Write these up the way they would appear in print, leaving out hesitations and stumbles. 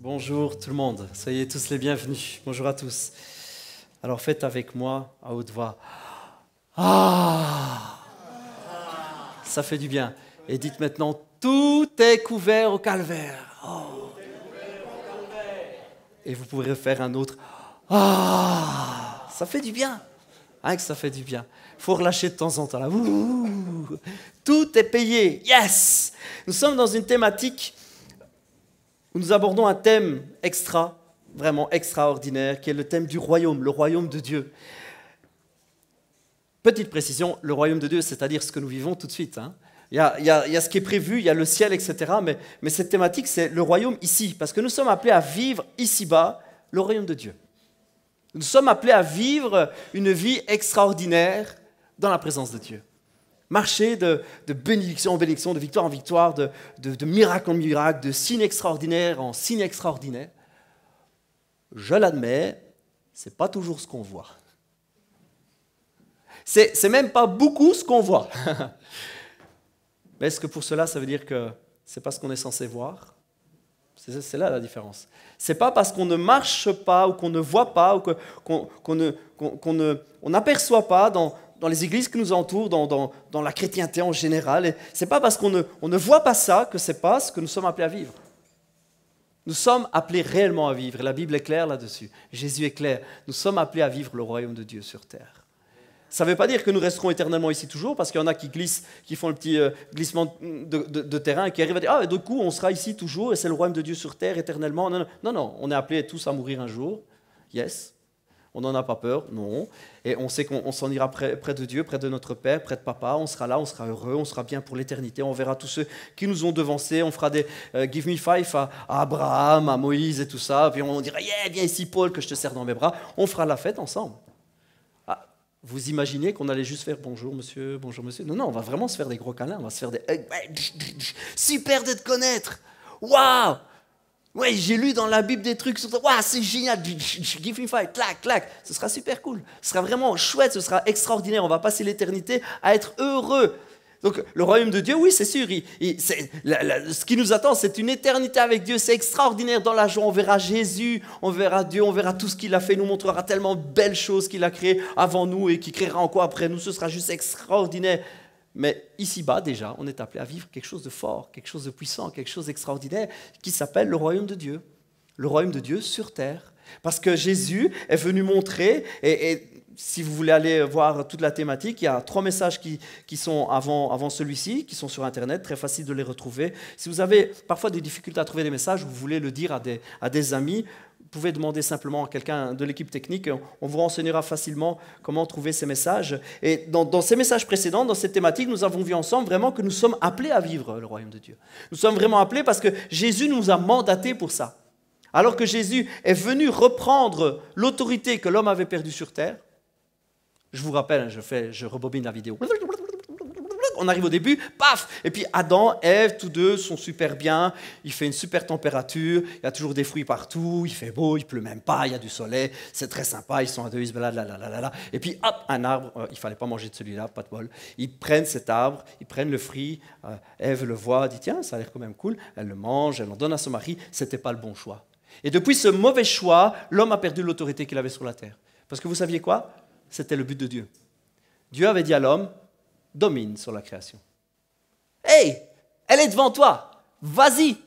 Bonjour tout le monde, soyez tous les bienvenus. Bonjour à tous. Alors faites avec moi à haute voix. Ah, ça fait du bien. Et dites maintenant, tout est couvert au calvaire. Oh. Et vous pourrez faire un autre. Ah, ça fait du bien. Hein, que ça fait du bien. Il faut relâcher de temps en temps là. Ouh. Tout est payé. Yes. Nous sommes dans une thématique où nous abordons un thème vraiment extraordinaire, qui est le thème du royaume, le royaume de Dieu. Petite précision, le royaume de Dieu, c'est-à-dire ce que nous vivons tout de suite. Hein. Il y a ce qui est prévu, il y a le ciel, etc. Mais cette thématique, c'est le royaume ici, parce que nous sommes appelés à vivre ici-bas le royaume de Dieu. Nous sommes appelés à vivre une vie extraordinaire dans la présence de Dieu. Marcher de bénédiction en bénédiction, de victoire en victoire, de miracle en miracle, de signe extraordinaire en signe extraordinaire. Je l'admets, ce n'est pas toujours ce qu'on voit. C'est même pas beaucoup ce qu'on voit. Mais est-ce que pour cela, ça veut dire que ce n'est pas ce qu'on est censé voir? C'est là la différence. Ce n'est pas parce qu'on ne marche pas ou qu'on ne voit pas ou qu'on n'aperçoit pas dans les églises qui nous entourent, dans la chrétienté en général. Ce n'est pas parce qu'on ne voit pas ça que ce n'est pas ce que nous sommes appelés à vivre. Nous sommes appelés réellement à vivre. La Bible est claire là-dessus. Jésus est clair. Nous sommes appelés à vivre le royaume de Dieu sur terre. Ça ne veut pas dire que nous resterons éternellement ici toujours, parce qu'il y en a qui glissent, qui font le petit glissement de terrain et qui arrivent à dire « Ah, du coup, on sera ici toujours et c'est le royaume de Dieu sur terre éternellement. » Non, on est appelés tous à mourir un jour. Yes. On n'en a pas peur, non. Et on sait qu'on s'en ira près de Dieu, près de notre Père, près de Papa. On sera là, on sera heureux, on sera bien pour l'éternité. On verra tous ceux qui nous ont devancés. On fera des give me five à Abraham, à Moïse et tout ça. Puis on dira « Yeah, viens ici Paul, que je te serre dans mes bras. » On fera la fête ensemble. Ah, vous imaginez qu'on allait juste faire « Bonjour monsieur, bonjour monsieur ». Non, on va vraiment se faire des gros câlins. On va se faire des « Super de te connaître. Waouh !» Ouais, j'ai lu dans la Bible des trucs sur ça. Waouh, c'est génial. Give me five, clac, clac. Ce sera super cool. Ce sera vraiment chouette, ce sera extraordinaire. On va passer l'éternité à être heureux. Donc, le royaume de Dieu, oui, c'est sûr. Ce qui nous attend, c'est une éternité avec Dieu. C'est extraordinaire dans la joie. On verra Jésus, on verra Dieu, on verra tout ce qu'il a fait. Il nous montrera tellement de belles choses qu'il a créées avant nous et qu'il créera encore après nous. Ce sera juste extraordinaire. Mais ici-bas, déjà, on est appelé à vivre quelque chose de fort, quelque chose de puissant, quelque chose d'extraordinaire qui s'appelle le royaume de Dieu. Le royaume de Dieu sur terre. Parce que Jésus est venu montrer, et si vous voulez aller voir toute la thématique, il y a 3 messages qui sont avant celui-ci, qui sont sur Internet, très facile de les retrouver. Si vous avez parfois des difficultés à trouver des messages, vous voulez le dire à des amis, vous pouvez demander simplement à quelqu'un de l'équipe technique, on vous renseignera facilement comment trouver ces messages. Et dans ces messages précédents, dans cette thématique, nous avons vu ensemble vraiment que nous sommes appelés à vivre le royaume de Dieu. Nous sommes vraiment appelés parce que Jésus nous a mandatés pour ça. Alors que Jésus est venu reprendre l'autorité que l'homme avait perdue sur terre, je vous rappelle, je rebobine la vidéo. On arrive au début, paf. Et puis Adam, Ève, tous deux sont super bien. Il fait une super température. Il y a toujours des fruits partout. Il fait beau, il pleut même pas. Il y a du soleil. C'est très sympa. Ils sont à deux, ils se baladent, là. Et puis hop, un arbre. Il fallait pas manger de celui-là, pas de bol. Ils prennent cet arbre, ils prennent le fruit. Ève le voit, dit tiens, ça a l'air quand même cool. Elle le mange, elle en donne à son mari. C'était pas le bon choix. Et depuis ce mauvais choix, l'homme a perdu l'autorité qu'il avait sur la terre. Parce que vous saviez quoi? C'était le but de Dieu. Dieu avait dit à l'homme, domine sur la création. Hey, elle est devant toi, vas-y.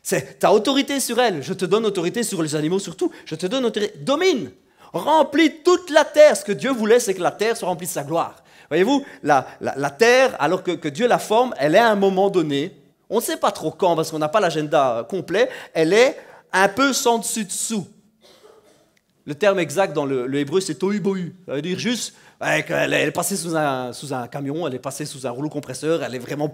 Tu as autorité sur elle, je te donne autorité sur les animaux surtout, je te donne autorité, domine, remplis toute la terre. Ce que Dieu voulait, c'est que la terre soit remplie de sa gloire. Voyez-vous, la terre, alors que Dieu la forme, elle est à un moment donné, on ne sait pas trop quand, parce qu'on n'a pas l'agenda complet, elle est un peu sans dessus-dessous. Le terme exact dans le hébreu, c'est tohu bohu. Ça veut dire juste qu'elle est passée sous un camion, elle est passée sous un rouleau compresseur, elle est vraiment...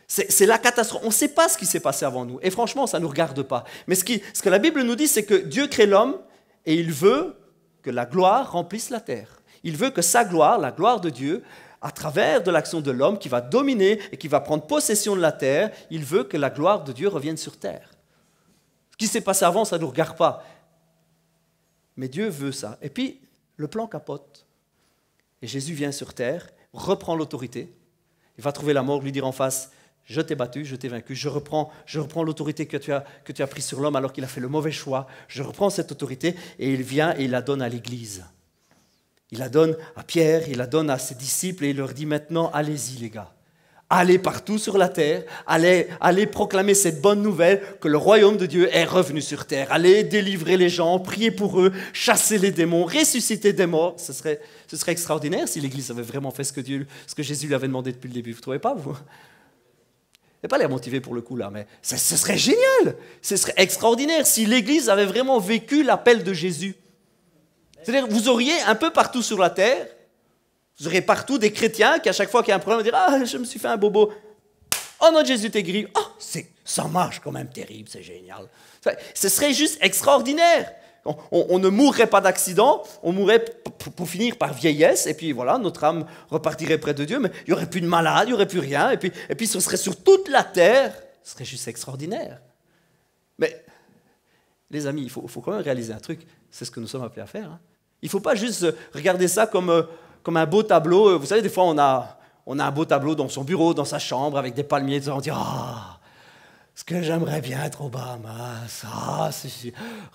C'est la catastrophe. On ne sait pas ce qui s'est passé avant nous. Et franchement, ça ne nous regarde pas. Mais ce que la Bible nous dit, c'est que Dieu crée l'homme et il veut que la gloire remplisse la terre. Il veut que sa gloire, la gloire de Dieu, à travers de l'action de l'homme qui va dominer et qui va prendre possession de la terre, il veut que la gloire de Dieu revienne sur terre. Ce qui s'est passé avant, ça ne nous regarde pas. Mais Dieu veut ça. Et puis, le plan capote. Et Jésus vient sur terre, reprend l'autorité. Il va trouver la mort, lui dire en face, je t'ai battu, je t'ai vaincu, je reprends l'autorité que tu as prise sur l'homme alors qu'il a fait le mauvais choix. Je reprends cette autorité et il vient et il la donne à l'Église. Il la donne à Pierre, il la donne à ses disciples et il leur dit maintenant, allez-y les gars. Allez partout sur la terre, allez proclamer cette bonne nouvelle que le royaume de Dieu est revenu sur terre. Allez délivrer les gens, prier pour eux, chasser les démons, ressusciter des morts. Ce serait extraordinaire si l'Église avait vraiment fait ce que Jésus lui avait demandé depuis le début. Vous ne trouvez pas, vous ? Il n'a pas l'air motivé pour le coup là, mais ce serait génial, ce serait extraordinaire si l'Église avait vraiment vécu l'appel de Jésus. C'est-à-dire, vous auriez un peu partout sur la terre, vous auriez partout des chrétiens qui à chaque fois qu'il y a un problème, vont dire « Ah, je me suis fait un bobo. Oh non, Jésus t'est guéri. Oh, ça marche quand même terrible, c'est génial. » Ce serait juste extraordinaire. On ne mourrait pas d'accident, on mourrait pour finir par vieillesse, et puis voilà, notre âme repartirait près de Dieu, mais il n'y aurait plus de malade, il n'y aurait plus rien, et puis ce serait sur toute la terre, ce serait juste extraordinaire. Mais, les amis, il faut quand même réaliser un truc, c'est ce que nous sommes appelés à faire. Hein. Il ne faut pas juste regarder ça comme un beau tableau. Vous savez, des fois, on a un beau tableau dans son bureau, dans sa chambre, avec des palmiers, on dit « Ah !» Ce que j'aimerais bien être au Bahamas,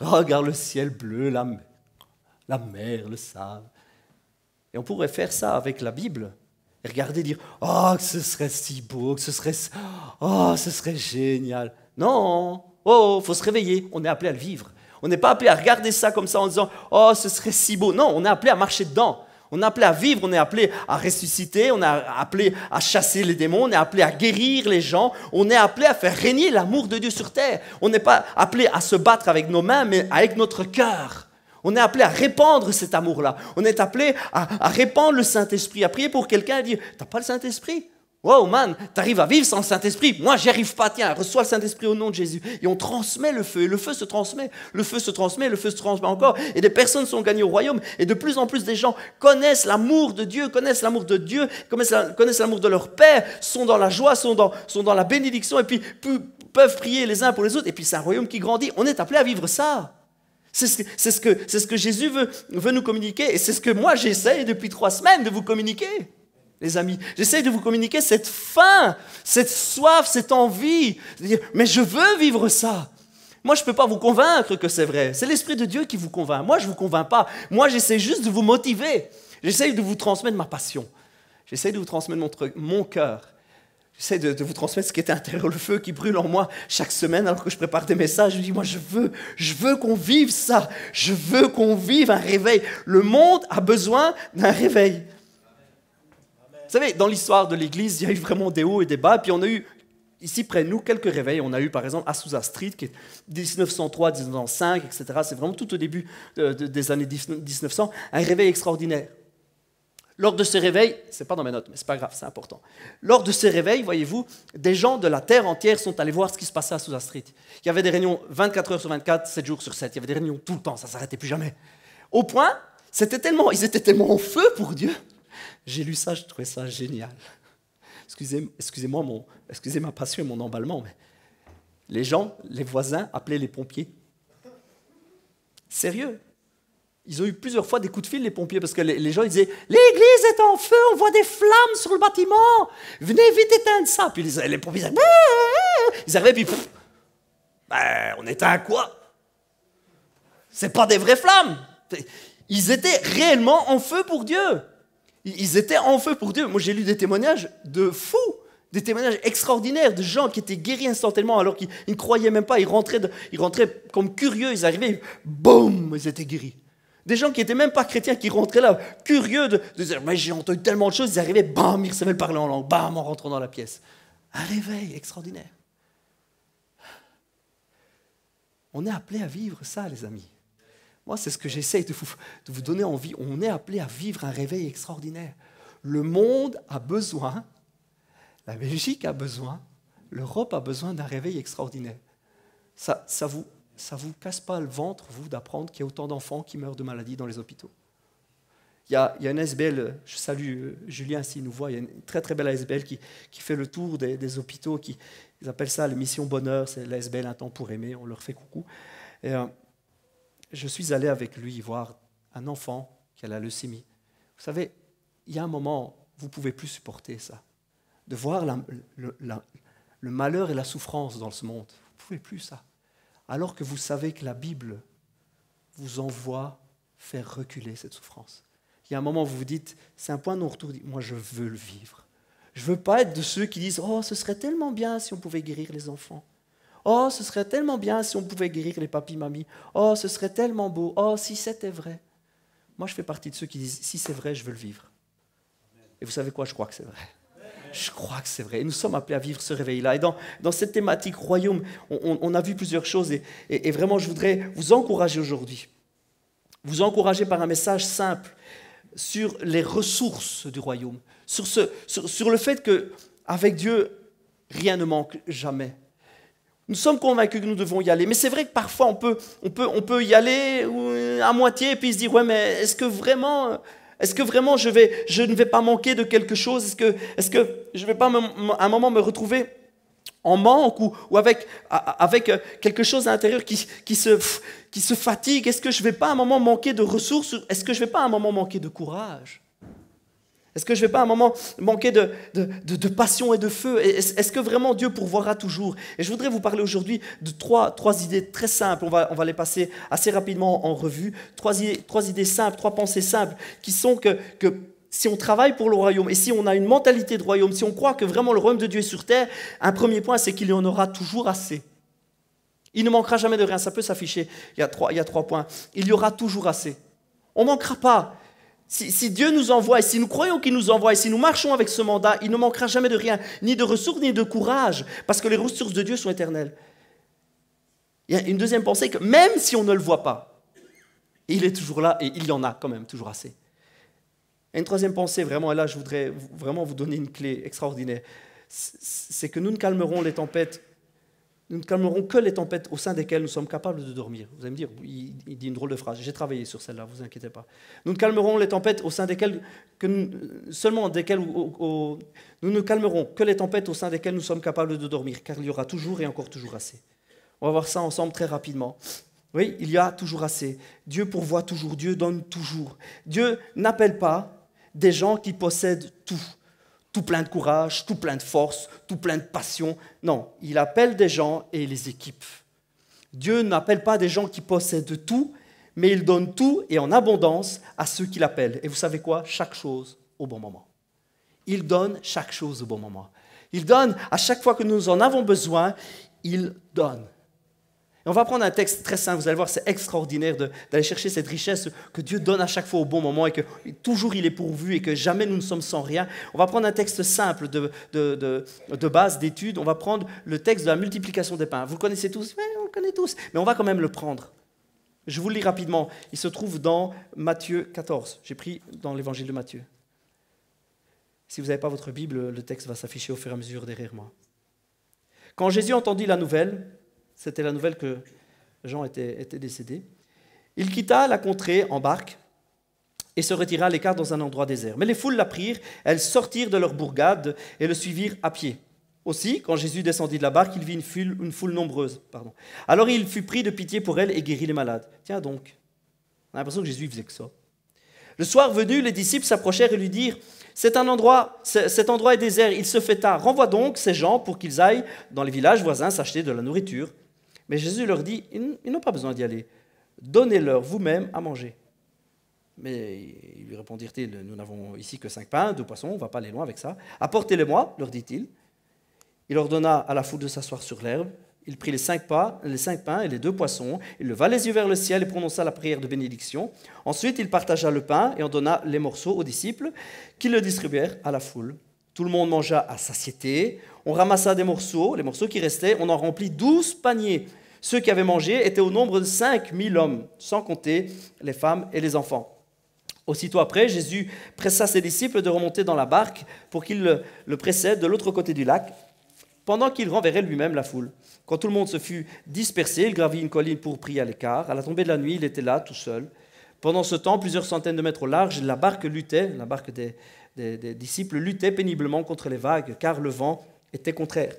regarde le ciel bleu, la mer, le sable. Et on pourrait faire ça avec la Bible. Et regarder, dire, oh, que ce serait si beau, ce serait génial. Non, il faut se réveiller, on est appelé à le vivre. On n'est pas appelé à regarder ça comme ça en disant, oh, ce serait si beau. Non, on est appelé à marcher dedans. On est appelé à vivre, on est appelé à ressusciter, on est appelé à chasser les démons, on est appelé à guérir les gens, on est appelé à faire régner l'amour de Dieu sur terre. On n'est pas appelé à se battre avec nos mains, mais avec notre cœur. On est appelé à répandre cet amour-là. On est appelé à répandre le Saint-Esprit, à prier pour quelqu'un et dire, t'as pas le Saint-Esprit ? Wow, man, t'arrives à vivre sans le Saint-Esprit. Moi, j'y arrive pas. Tiens, reçois le Saint-Esprit au nom de Jésus. Et on transmet le feu. Et le feu se transmet. Le feu se transmet. Le feu se transmet encore. Et des personnes sont gagnées au royaume. Et de plus en plus des gens connaissent l'amour de Dieu, connaissent l'amour de leur Père, sont dans la joie, sont dans la bénédiction. Et puis peuvent prier les uns pour les autres. Et puis c'est un royaume qui grandit. On est appelé à vivre ça. C'est ce que Jésus veut nous communiquer. Et c'est ce que moi, j'essaie depuis 3 semaines de vous communiquer. Les amis, j'essaie de vous communiquer cette faim, cette soif, cette envie. De dire, mais je veux vivre ça. Moi, je ne peux pas vous convaincre que c'est vrai. C'est l'Esprit de Dieu qui vous convainc. Moi, je ne vous convainc pas. Moi, j'essaie juste de vous motiver. J'essaie de vous transmettre ma passion. J'essaie de vous transmettre mon cœur. J'essaie de vous transmettre ce qui est à l'intérieur, le feu qui brûle en moi chaque semaine alors que je prépare des messages. Je dis, moi, je veux qu'on vive ça. Je veux qu'on vive un réveil. Le monde a besoin d'un réveil. Vous savez, dans l'histoire de l'Église, il y a eu vraiment des hauts et des bas. Puis on a eu, ici près de nous, quelques réveils. On a eu, par exemple, Azusa Street, qui est 1903, 1905, etc. C'est vraiment tout au début des années 1900, un réveil extraordinaire. Lors de ce réveil, c'est pas dans mes notes, mais c'est pas grave, c'est important. Lors de ce réveil, voyez-vous, des gens de la terre entière sont allés voir ce qui se passait à Azusa Street. Il y avait des réunions 24 heures sur 24, 7 jours sur 7. Il y avait des réunions tout le temps, ça ne s'arrêtait plus jamais. Au point, ils étaient tellement en feu pour Dieu. J'ai lu ça, je trouvais ça génial. Excusez ma passion et mon emballement, mais les voisins appelaient les pompiers. Sérieux. Ils ont eu plusieurs fois des coups de fil, les pompiers, parce que les gens ils disaient « L'église est en feu, on voit des flammes sur le bâtiment, venez vite éteindre ça !» Puis les pompiers disaient « Ils arrivaient, puis on éteint quoi? C'est pas des vraies flammes !» Ils étaient réellement en feu pour Dieu. Ils étaient en feu pour Dieu. Moi, j'ai lu des témoignages de fous, des témoignages extraordinaires de gens qui étaient guéris instantanément alors qu'ils ne croyaient même pas. Ils rentraient comme curieux, ils arrivaient, boum, ils étaient guéris. Des gens qui n'étaient même pas chrétiens, qui rentraient là, curieux de dire, mais j'ai entendu tellement de choses, ils arrivaient, bam, ils recevaient le parler en langue, bam, en rentrant dans la pièce. Un réveil extraordinaire. On est appelé à vivre ça, les amis. Moi, c'est ce que j'essaye de vous donner envie. On est appelé à vivre un réveil extraordinaire. Le monde a besoin, la Belgique a besoin, l'Europe a besoin d'un réveil extraordinaire. Ça vous casse pas le ventre, vous, d'apprendre qu'il y a autant d'enfants qui meurent de maladies dans les hôpitaux? Il y a une ASBL, je salue Julien s'il nous voit, il y a une très très belle ASBL qui fait le tour des hôpitaux, ils appellent ça la mission bonheur, c'est l'ASBL Un temps pour aimer, on leur fait coucou. Et, je suis allé avec lui voir un enfant qui a la leucémie. Vous savez, il y a un moment, vous ne pouvez plus supporter ça. De voir le malheur et la souffrance dans ce monde. Vous ne pouvez plus ça. Alors que vous savez que la Bible vous envoie faire reculer cette souffrance. Il y a un moment où vous vous dites, c'est un point de non-retour, moi je veux le vivre. Je ne veux pas être de ceux qui disent, oh ce serait tellement bien si on pouvait guérir les enfants. Oh ce serait tellement bien si on pouvait guérir les papis-mamies. Oh ce serait tellement beau. Oh si c'était vrai. Moi je fais partie de ceux qui disent, si c'est vrai, je veux le vivre. Et vous savez quoi, je crois que c'est vrai. Je crois que c'est vrai. Et nous sommes appelés à vivre ce réveil-là. Et dans cette thématique royaume, on a vu plusieurs choses. Et vraiment, je voudrais vous encourager aujourd'hui. Vous encourager par un message simple sur les ressources du royaume. Sur le fait qu'avec Dieu, rien ne manque jamais. Nous sommes convaincus que nous devons y aller. Mais c'est vrai que parfois, on peut y aller à moitié et puis se dire, ouais, mais est-ce que vraiment je ne vais pas manquer de quelque chose? Est-ce que je ne vais pas à un moment me retrouver en manque ou avec quelque chose à l'intérieur qui se fatigue? Est-ce que je ne vais pas à un moment manquer de ressources? Est-ce que je ne vais pas à un moment manquer de courage? Est-ce que je ne vais pas à un moment manquer de passion et de feu? Est-ce que vraiment Dieu pourvoira toujours? Et je voudrais vous parler aujourd'hui de trois idées très simples. On va les passer assez rapidement en revue. Trois idées simples, trois pensées simples qui sont que si on travaille pour le royaume et si on a une mentalité de royaume, si on croit que vraiment le royaume de Dieu est sur terre, un premier point, c'est qu'il y en aura toujours assez. Il ne manquera jamais de rien. Ça peut s'afficher. Il y a trois points. Il y aura toujours assez. On ne manquera pas. Si Dieu nous envoie, et si nous croyons qu'il nous envoie, et si nous marchons avec ce mandat, il ne manquera jamais de rien, ni de ressources, ni de courage, parce que les ressources de Dieu sont éternelles. Il y a une deuxième pensée, que même si on ne le voit pas, il est toujours là, et il y en a quand même toujours assez. Et une troisième pensée, vraiment, et là je voudrais vraiment vous donner une clé extraordinaire, c'est que nous ne calmerons que les tempêtes au sein desquelles nous sommes capables de dormir. Vous allez me dire, il dit une drôle de phrase. J'ai travaillé sur celle-là, vous inquiétez pas. Nous ne calmerons les tempêtes au sein desquelles, nous ne calmerons que les tempêtes au sein desquelles nous sommes capables de dormir, car il y aura toujours et encore toujours assez. On va voir ça ensemble très rapidement. Oui, il y a toujours assez. Dieu pourvoit toujours, Dieu donne toujours. Dieu n'appelle pas des gens qui possèdent tout plein de courage, tout plein de force, tout plein de passion. Non, il appelle des gens et il les équipe. Dieu n'appelle pas des gens qui possèdent tout, mais il donne tout et en abondance à ceux qui l'appellent. Et vous savez quoi? Chaque chose au bon moment. Il donne chaque chose au bon moment. Il donne à chaque fois que nous en avons besoin, il donne. Et on va prendre un texte très simple, vous allez voir, c'est extraordinaire d'aller chercher cette richesse que Dieu donne à chaque fois au bon moment et que toujours il est pourvu et que jamais nous ne sommes sans rien. On va prendre un texte simple de base, d'étude. On va prendre le texte de la multiplication des pains. Vous le connaissez tous? Oui, on le connaît tous, mais on va quand même le prendre. Je vous le lis rapidement. Il se trouve dans Matthieu 14. J'ai pris dans l'évangile de Matthieu. Si vous n'avez pas votre Bible, le texte va s'afficher au fur et à mesure derrière moi. Quand Jésus entendit la nouvelle, c'était la nouvelle que Jean était décédé, il quitta la contrée en barque et se retira à l'écart dans un endroit désert. Mais les foules l'apprirent, elles sortirent de leur bourgade et le suivirent à pied. Aussi, quand Jésus descendit de la barque, il vit une foule nombreuse. Alors il fut pris de pitié pour elle et guérit les malades. Tiens donc, on a l'impression que Jésus faisait que ça. Le soir venu, les disciples s'approchèrent et lui dirent, cet endroit est désert, il se fait tard. Renvoie donc ces gens pour qu'ils aillent dans les villages voisins s'acheter de la nourriture. Mais Jésus leur dit, ils n'ont pas besoin d'y aller. Donnez-leur vous-même à manger. Mais ils lui répondirent-ils, nous n'avons ici que 5 pains, 2 poissons, on ne va pas aller loin avec ça. Apportez-les-moi, leur dit-il. Il ordonna à la foule de s'asseoir sur l'herbe. Il prit les 5 pains et les 2 poissons. Il leva les yeux vers le ciel et prononça la prière de bénédiction. Ensuite, il partagea le pain et en donna les morceaux aux disciples qui le distribuèrent à la foule. Tout le monde mangea à satiété. On ramassa des morceaux, les morceaux qui restaient. On en remplit 12 paniers. Ceux qui avaient mangé étaient au nombre de 5000 hommes, sans compter les femmes et les enfants. Aussitôt après, Jésus pressa ses disciples de remonter dans la barque pour qu'ils le précèdent de l'autre côté du lac, pendant qu'il renverrait lui-même la foule. Quand tout le monde se fut dispersé, il gravit une colline pour prier à l'écart. À la tombée de la nuit, il était là, tout seul. Pendant ce temps, plusieurs centaines de mètres au large, la barque des disciples luttait péniblement contre les vagues, car le vent était contraire.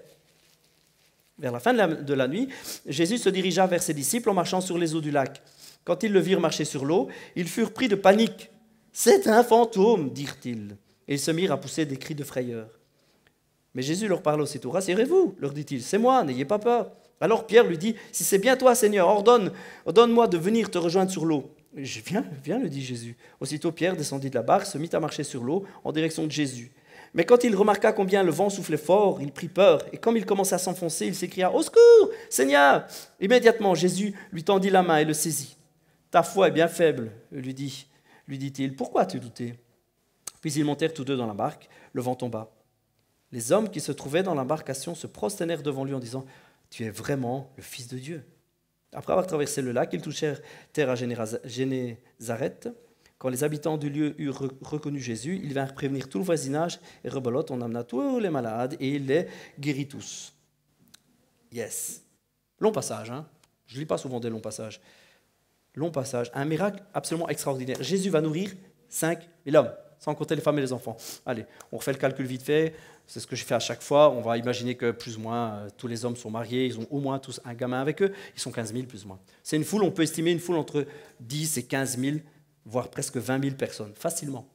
Vers la fin de la nuit, Jésus se dirigea vers ses disciples en marchant sur les eaux du lac. Quand ils le virent marcher sur l'eau, ils furent pris de panique. « C'est un fantôme » dirent-ils. Et ils se mirent à pousser des cris de frayeur. Mais Jésus leur parla aussitôt. « Rassurez-vous, leur dit-il, c'est moi, n'ayez pas peur. » Alors Pierre lui dit, « Si c'est bien toi, Seigneur, ordonne-moi de venir te rejoindre sur l'eau. » « Viens, lui dit Jésus. Aussitôt Pierre descendit de la barque, se mit à marcher sur l'eau en direction de Jésus. Mais quand il remarqua combien le vent soufflait fort, il prit peur, et comme il commença à s'enfoncer, il s'écria « Au secours, Seigneur !» Immédiatement, Jésus lui tendit la main et le saisit. « Ta foi est bien faible, lui dit-il. Pourquoi as-tu douté ?» Puis ils montèrent tous deux dans la barque, le vent tomba. Les hommes qui se trouvaient dans l'embarcation se prosternèrent devant lui en disant « Tu es vraiment le Fils de Dieu !» Après avoir traversé le lac, ils touchèrent terre à Génézareth. Quand les habitants du lieu eurent reconnu Jésus, ils vinrent prévenir tout le voisinage et rebelote, on amena tous les malades et il les guérit tous. Yes. Long passage, hein. Je ne lis pas souvent des longs passages. Long passage, un miracle absolument extraordinaire. Jésus va nourrir 5 000 hommes, sans compter les femmes et les enfants. Allez, on refait le calcul vite fait. C'est ce que je fais à chaque fois. On va imaginer que plus ou moins tous les hommes sont mariés. Ils ont au moins tous un gamin avec eux. Ils sont 15 000 plus ou moins. C'est une foule, on peut estimer une foule entre 10 et 15 000, voire presque 20 000 personnes, facilement.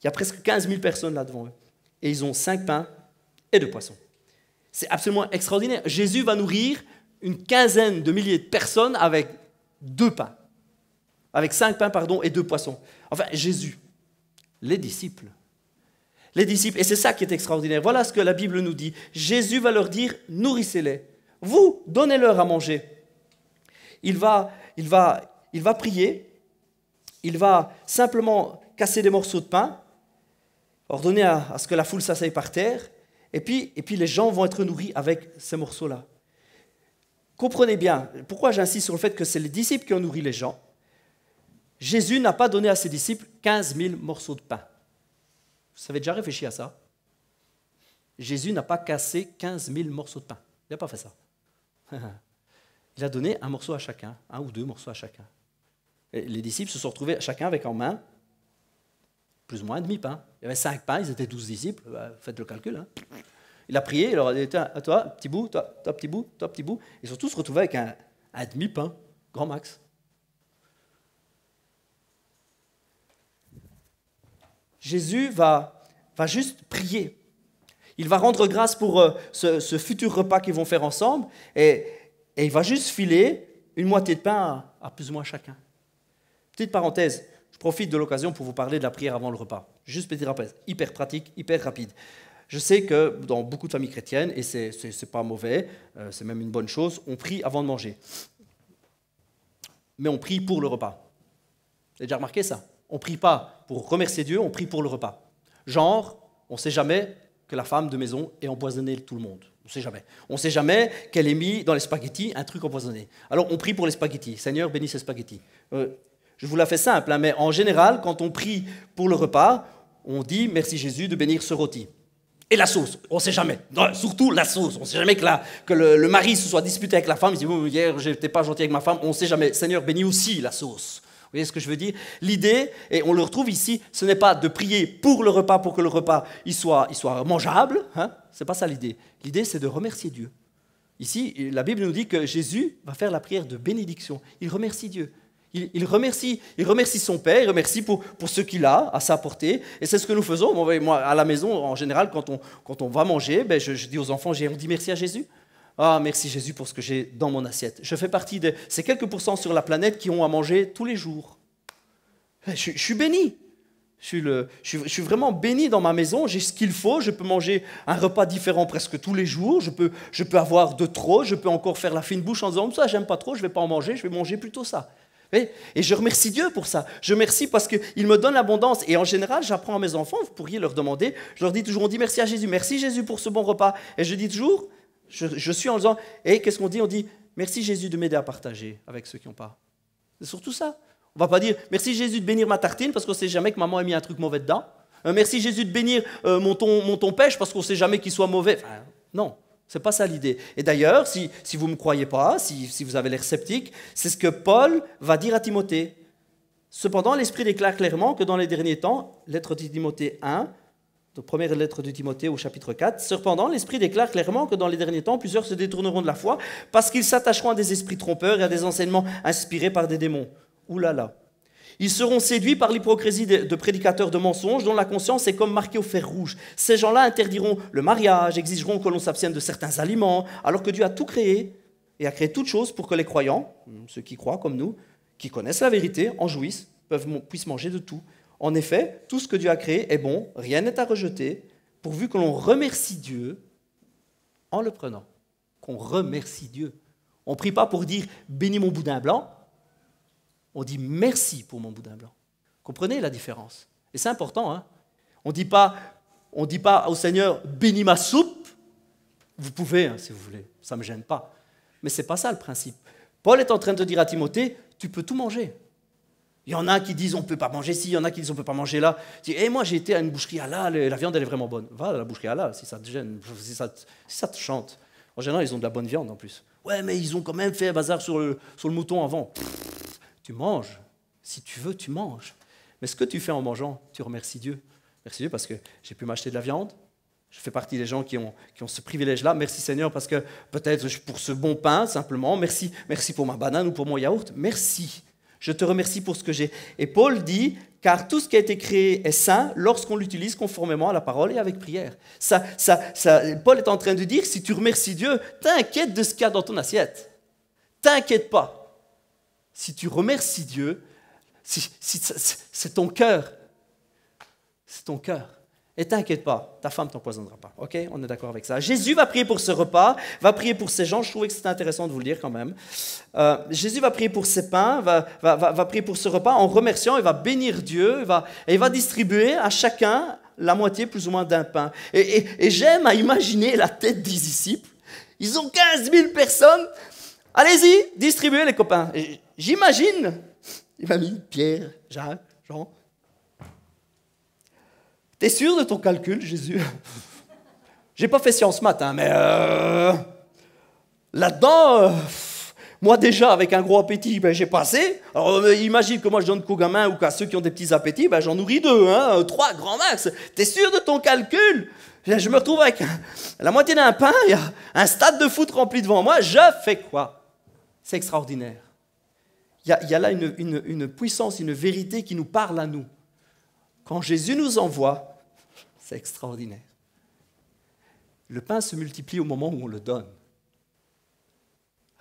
Il y a presque 15 000 personnes là devant eux. Et ils ont 5 pains et 2 poissons. C'est absolument extraordinaire. Jésus va nourrir une quinzaine de milliers de personnes avec 2 pains. Avec 5 pains, et 2 poissons. Enfin, Jésus, les disciples, et c'est ça qui est extraordinaire. Voilà ce que la Bible nous dit. Jésus va leur dire, nourrissez-les. Vous, donnez-leur à manger. Il va prier. Il va simplement casser des morceaux de pain, ordonner à ce que la foule s'asseye par terre, et puis les gens vont être nourris avec ces morceaux-là. Comprenez bien, pourquoi j'insiste sur le fait que c'est les disciples qui ont nourri les gens. Jésus n'a pas donné à ses disciples 15 000 morceaux de pain. Vous avez déjà réfléchi à ça? Jésus n'a pas cassé 15 000 morceaux de pain. Il n'a pas fait ça. Il a donné un morceau à chacun, 1 ou 2 morceaux à chacun. Et les disciples se sont retrouvés chacun avec en main plus ou moins un demi-pain. Il y avait 5 pains, ils étaient 12 disciples. Faites le calcul. Hein. Il a prié, il leur a dit, à toi, petit bout, toi, petit bout, toi, petit bout. Ils sont tous retrouvés avec un demi-pain, grand max. Jésus va juste prier. Il va rendre grâce pour ce futur repas qu'ils vont faire ensemble et il va juste filer une moitié de pain à plus ou moins chacun. Petite parenthèse, je profite de l'occasion pour vous parler de la prière avant le repas. Juste petite parenthèse, hyper pratique, hyper rapide. Je sais que dans beaucoup de familles chrétiennes, et c'est pas mauvais, c'est même une bonne chose, on prie avant de manger. Mais on prie pour le repas. Vous avez déjà remarqué ça? On ne prie pas pour remercier Dieu, on prie pour le repas. Genre, on ne sait jamais que la femme de maison ait empoisonné tout le monde. On ne sait jamais. On ne sait jamais qu'elle ait mis dans les spaghettis un truc empoisonné. Alors on prie pour les spaghettis. Seigneur, bénis ces spaghettis. Je vous la fais simple, hein, mais en général, quand on prie pour le repas, on dit merci Jésus de bénir ce rôti. Et la sauce, on ne sait jamais. Non, surtout la sauce. On ne sait jamais que le mari se soit disputé avec la femme. Il dit oh, hier, je n'étais pas gentil avec ma femme. On ne sait jamais. Seigneur, bénis aussi la sauce. Vous voyez ce que je veux dire? L'idée, et on le retrouve ici, ce n'est pas de prier pour le repas, pour que le repas il soit mangeable. Hein? Ce n'est pas ça l'idée. L'idée, c'est de remercier Dieu. Ici, la Bible nous dit que Jésus va faire la prière de bénédiction. Il remercie Dieu. Il remercie son Père, il remercie pour ce qu'il a à sa portée. Et c'est ce que nous faisons. Moi, à la maison, en général, quand on va manger, je dis aux enfants, on dit merci à Jésus. Ah, merci Jésus pour ce que j'ai dans mon assiette. Je fais partie de ces quelques pourcents sur la planète qui ont à manger tous les jours. Je suis béni. Je suis vraiment béni dans ma maison. J'ai ce qu'il faut. Je peux manger un repas différent presque tous les jours. Je peux avoir de trop. Je peux encore faire la fine bouche en disant ça, j'aime pas trop, je ne vais pas en manger, je vais manger plutôt ça. Et je remercie Dieu pour ça. Je remercie parce qu'il me donne l'abondance. Et en général, j'apprends à mes enfants, vous pourriez leur demander, je leur dis toujours, on dit merci à Jésus. Merci Jésus pour ce bon repas. Et je dis toujours, je suis en disant, et qu'est-ce qu'on dit? On dit, merci Jésus de m'aider à partager avec ceux qui n'ont pas. C'est surtout ça. On ne va pas dire, merci Jésus de bénir ma tartine parce qu'on ne sait jamais que maman a mis un truc mauvais dedans. Merci Jésus de bénir mon thon pêche parce qu'on ne sait jamais qu'il soit mauvais. Enfin, non. Ce n'est pas ça l'idée. Et d'ailleurs, si vous ne me croyez pas, si vous avez l'air sceptique, c'est ce que Paul va dire à Timothée. Cependant, l'Esprit déclare clairement que dans les derniers temps, lettre de Timothée 1, donc première lettre de Timothée au chapitre 4, cependant, l'Esprit déclare clairement que dans les derniers temps, plusieurs se détourneront de la foi parce qu'ils s'attacheront à des esprits trompeurs et à des enseignements inspirés par des démons. Ouh là là. Ils seront séduits par l'hypocrisie de prédicateurs de mensonges dont la conscience est comme marquée au fer rouge. Ces gens-là interdiront le mariage, exigeront que l'on s'abstienne de certains aliments, alors que Dieu a tout créé et a créé toutes choses pour que les croyants, ceux qui croient comme nous, qui connaissent la vérité, en jouissent, puissent manger de tout. En effet, tout ce que Dieu a créé est bon, rien n'est à rejeter, pourvu que l'on remercie Dieu en le prenant. Qu'on remercie Dieu. On ne prie pas pour dire « bénis mon boudin blanc », on dit « merci pour mon boudin blanc ». Comprenez la différence? Et c'est important. Hein? On ne dit pas au Seigneur « bénis ma soupe ». Vous pouvez, hein, si vous voulez, ça ne me gêne pas. Mais ce n'est pas ça le principe. Paul est en train de dire à Timothée « tu peux tout manger ». Il y en a qui disent on ne peut pas manger ci, il y en a qui disent on ne peut pas manger là. Tu dis, moi j'ai été à une boucherie halal, la viande elle est vraiment bonne. Va à la boucherie halal si ça te gêne, si ça te chante. En général, ils ont de la bonne viande en plus. Ouais, mais ils ont quand même fait un bazar sur le mouton avant. Tu manges. Si tu veux, tu manges. Mais ce que tu fais en mangeant, tu remercies Dieu. Merci Dieu parce que j'ai pu m'acheter de la viande. Je fais partie des gens qui ont ce privilège-là. Merci Seigneur parce que peut-être pour ce bon pain, simplement. Merci pour ma banane ou pour mon yaourt. Merci. Je te remercie pour ce que j'ai. Et Paul dit, car tout ce qui a été créé est saint lorsqu'on l'utilise conformément à la parole et avec prière. Paul est en train de dire, si tu remercies Dieu, t'inquiète de ce qu'il y a dans ton assiette. T'inquiète pas. Si tu remercies Dieu, c'est ton cœur. C'est ton cœur. Et t'inquiète pas, ta femme ne t'empoisonnera pas. Ok, on est d'accord avec ça. Jésus va prier pour ce repas, va prier pour ces gens. Je trouvais que c'était intéressant de vous le dire quand même. Jésus va prier pour ces pains, va prier pour ce repas en remerciant, il va bénir Dieu, et il va distribuer à chacun la moitié plus ou moins d'un pain. Et j'aime à imaginer la tête des disciples. Ils ont 15 000 personnes. Allez-y, distribuez les copains. Et j'imagine, il m'a mis Pierre, Jacques, Jean. T'es sûr de ton calcul, Jésus? J'ai pas fait sciences maths, hein, mais là-dedans, moi déjà, avec un gros appétit, j'ai passé. Alors imagine que moi je donne qu'aux gamins ou qu'à ceux qui ont des petits appétits, j'en nourris 2, 3, grand max. T'es sûr de ton calcul? Je me retrouve avec la moitié d'un pain, il y a un stade de foot rempli devant moi, je fais quoi? C'est extraordinaire. Il y a là une puissance, une vérité qui nous parle à nous. Quand Jésus nous envoie, c'est extraordinaire. Le pain se multiplie au moment où on le donne.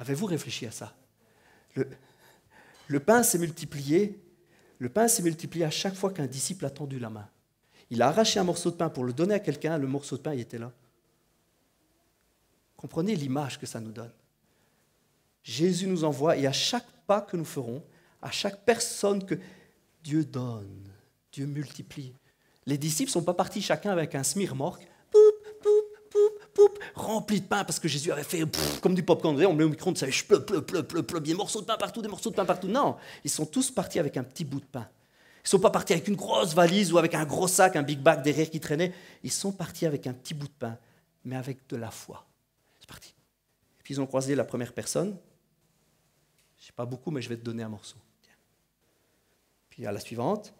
Avez-vous réfléchi à ça? Le pain s'est multiplié. Le pain s'est multiplié à chaque fois qu'un disciple a tendu la main. Il a arraché un morceau de pain pour le donner à quelqu'un, le morceau de pain il était là. Comprenez l'image que ça nous donne. Jésus nous envoie et à chaque pas que nous ferons, à chaque personne que Dieu donne, Dieu multiplie. Les disciples ne sont pas partis chacun avec un smirmorque, rempli de pain, parce que Jésus avait fait comme du popcorn. On met au micro-ondes, ça fait des morceaux de pain partout, des morceaux de pain partout. Non, ils sont tous partis avec un petit bout de pain. Ils ne sont pas partis avec une grosse valise ou avec un gros sac, un big bag derrière qui traînait. Ils sont partis avec un petit bout de pain, mais avec de la foi. C'est parti. Et puis ils ont croisé la première personne. Je ne sais pas beaucoup, mais je vais te donner un morceau. Tiens. Puis à la suivante.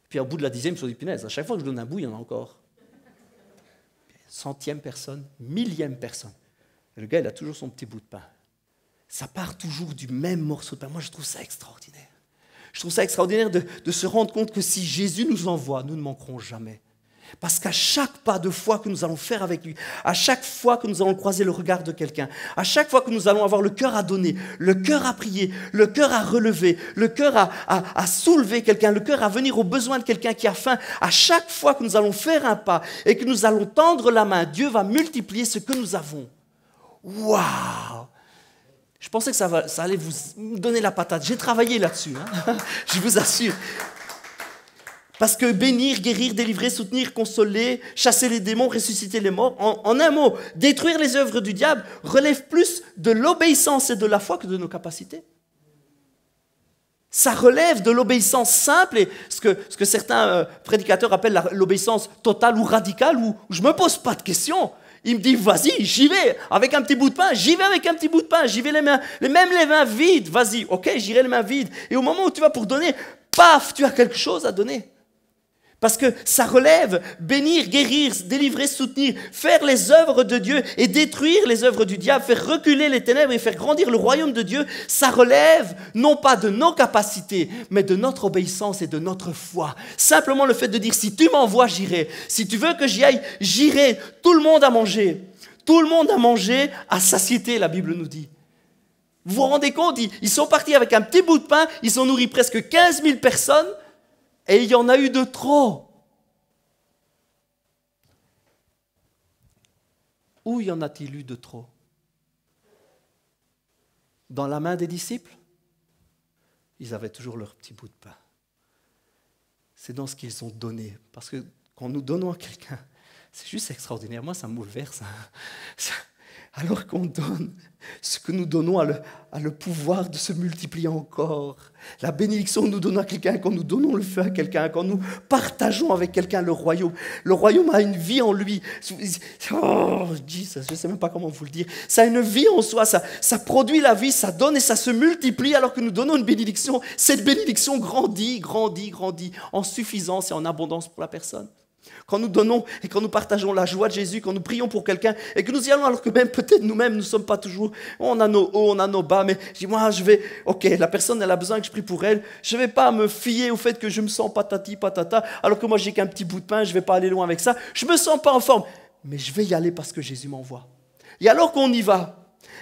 Puis au bout de la 10e, ils se sont dit, punaise, à chaque fois que je donne un bout, il y en a encore. 100e personne, 1000e personne. Et le gars, il a toujours son petit bout de pain. Ça part toujours du même morceau de pain. Moi, je trouve ça extraordinaire. Je trouve ça extraordinaire de se rendre compte que si Jésus nous envoie, nous ne manquerons jamais. Parce qu'à chaque pas de foi que nous allons faire avec lui, à chaque fois que nous allons croiser le regard de quelqu'un, à chaque fois que nous allons avoir le cœur à donner, le cœur à prier, le cœur à relever, le cœur à soulever quelqu'un, le cœur à venir aux besoins de quelqu'un qui a faim, à chaque fois que nous allons faire un pas et que nous allons tendre la main, Dieu va multiplier ce que nous avons. Waouh! Je pensais que ça allait vous donner la patate. J'ai travaillé là-dessus, hein. Je vous assure. Parce que bénir, guérir, délivrer, soutenir, consoler, chasser les démons, ressusciter les morts, en un mot, détruire les œuvres du diable relève plus de l'obéissance et de la foi que de nos capacités. Ça relève de l'obéissance simple et ce que certains prédicateurs appellent l'obéissance totale ou radicale, où je ne me pose pas de questions. Il me dit, vas-y, j'y vais avec un petit bout de pain, j'y vais avec un petit bout de pain, j'y vais même les mains vides, vas-y, ok, j'irai les mains vides. Et au moment où tu vas pour donner, paf, tu as quelque chose à donner. Parce que ça relève bénir, guérir, délivrer, soutenir, faire les œuvres de Dieu et détruire les œuvres du diable, faire reculer les ténèbres et faire grandir le royaume de Dieu. Ça relève non pas de nos capacités, mais de notre obéissance et de notre foi. Simplement le fait de dire, si tu m'envoies, j'irai. Si tu veux que j'y aille, j'irai. Tout le monde a mangé. Tout le monde a mangé à satiété, la Bible nous dit. Vous vous rendez compte, ils sont partis avec un petit bout de pain, ils ont nourri presque 15 000 personnes. Et il y en a eu de trop. Où y en a-t-il eu de trop? Dans la main des disciples? Ils avaient toujours leur petit bout de pain. C'est dans ce qu'ils ont donné. Parce que quand nous donnons à quelqu'un, c'est juste extraordinaire. Moi, ça me bouleverse. Alors qu'on donne, ce que nous donnons a le pouvoir de se multiplier encore. La bénédiction que nous donnons à quelqu'un, quand nous donnons le feu à quelqu'un, quand nous partageons avec quelqu'un le royaume a une vie en lui. Oh, Jesus, je ne sais même pas comment vous le dire. Ça a une vie en soi, ça produit la vie, ça donne et ça se multiplie alors que nous donnons une bénédiction. Cette bénédiction grandit en suffisance et en abondance pour la personne. Quand nous donnons et quand nous partageons la joie de Jésus, quand nous prions pour quelqu'un et que nous y allons alors que même peut-être nous-mêmes, nous ne sommes pas toujours, on a nos hauts, on a nos bas, mais je dis moi ok, la personne elle a besoin que je prie pour elle, je ne vais pas me fier au fait que je me sens patati patata, alors que moi j'ai qu'un petit bout de pain, je ne vais pas aller loin avec ça, je ne me sens pas en forme, mais je vais y aller parce que Jésus m'envoie. Et alors qu'on y va,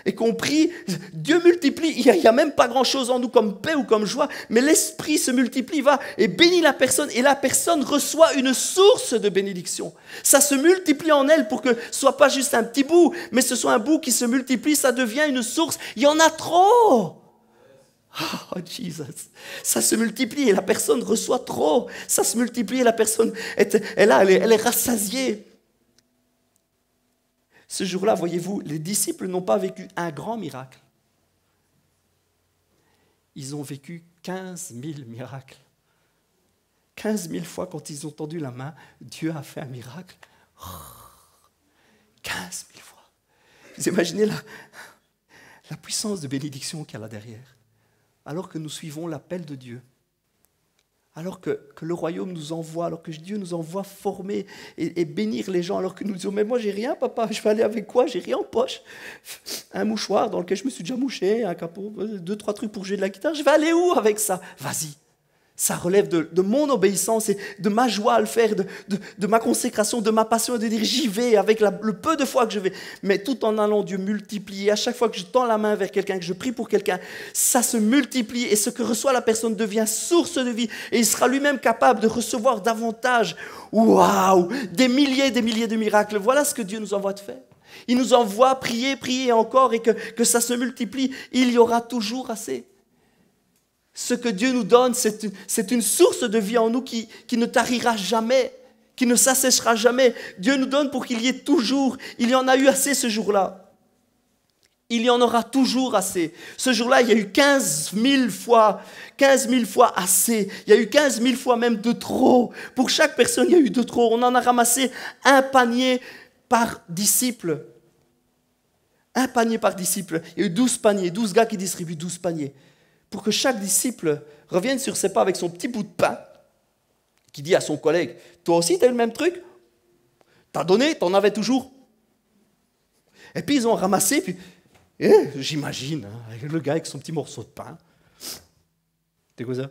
et qu'on prie, Dieu multiplie, il n'y a même pas grand-chose en nous comme paix ou comme joie, mais l'Esprit se multiplie, va et bénit la personne, et la personne reçoit une source de bénédiction. Ça se multiplie en elle pour que ce ne soit pas juste un petit bout, mais ce soit un bout qui se multiplie, ça devient une source, il y en a trop. Oh Jesus, ça se multiplie et la personne reçoit trop, ça se multiplie et la personne elle est rassasiée. Ce jour-là, voyez-vous, les disciples n'ont pas vécu un grand miracle. Ils ont vécu 15 000 miracles. 15 000 fois, quand ils ont tendu la main, Dieu a fait un miracle. 15 000 fois. Vous imaginez la puissance de bénédiction qu'il y a là derrière. Alors que nous suivons l'appel de Dieu. Alors que le royaume nous envoie, alors que Dieu nous envoie former et bénir les gens, alors que nous disons, mais moi j'ai rien papa, je vais aller avec quoi? J'ai rien en poche. Un mouchoir dans lequel je me suis déjà mouché, un capot, 2-3 trucs pour jouer de la guitare, je vais aller où avec ça? Vas-y. Ça relève de mon obéissance et de ma joie à le faire, de ma consécration, de ma passion, et de dire j'y vais avec le peu de fois que je vais. Mais tout en allant Dieu multiplier. À chaque fois que je tends la main vers quelqu'un, que je prie pour quelqu'un, ça se multiplie et ce que reçoit la personne devient source de vie. Et il sera lui-même capable de recevoir davantage. Waouh! Des milliers de miracles. Voilà ce que Dieu nous envoie de faire. Il nous envoie prier encore et que ça se multiplie. Il y aura toujours assez. Ce que Dieu nous donne, c'est une source de vie en nous qui ne tarira jamais, qui ne s'asséchera jamais. Dieu nous donne pour qu'il y ait toujours. Il y en a eu assez ce jour-là. Il y en aura toujours assez. Ce jour-là, il y a eu 15 000 fois assez. Il y a eu 15 000 fois même de trop. Pour chaque personne, il y a eu de trop. On en a ramassé un panier par disciple. Un panier par disciple. Il y a eu 12 paniers, 12 gars qui distribuent 12 paniers. Pour que chaque disciple revienne sur ses pas avec son petit bout de pain, qui dit à son collègue, toi aussi tu as eu le même truc? T'as donné, t'en avais toujours. Et puis ils ont ramassé, puis j'imagine, le gars avec son petit morceau de pain. C'est quoi ça?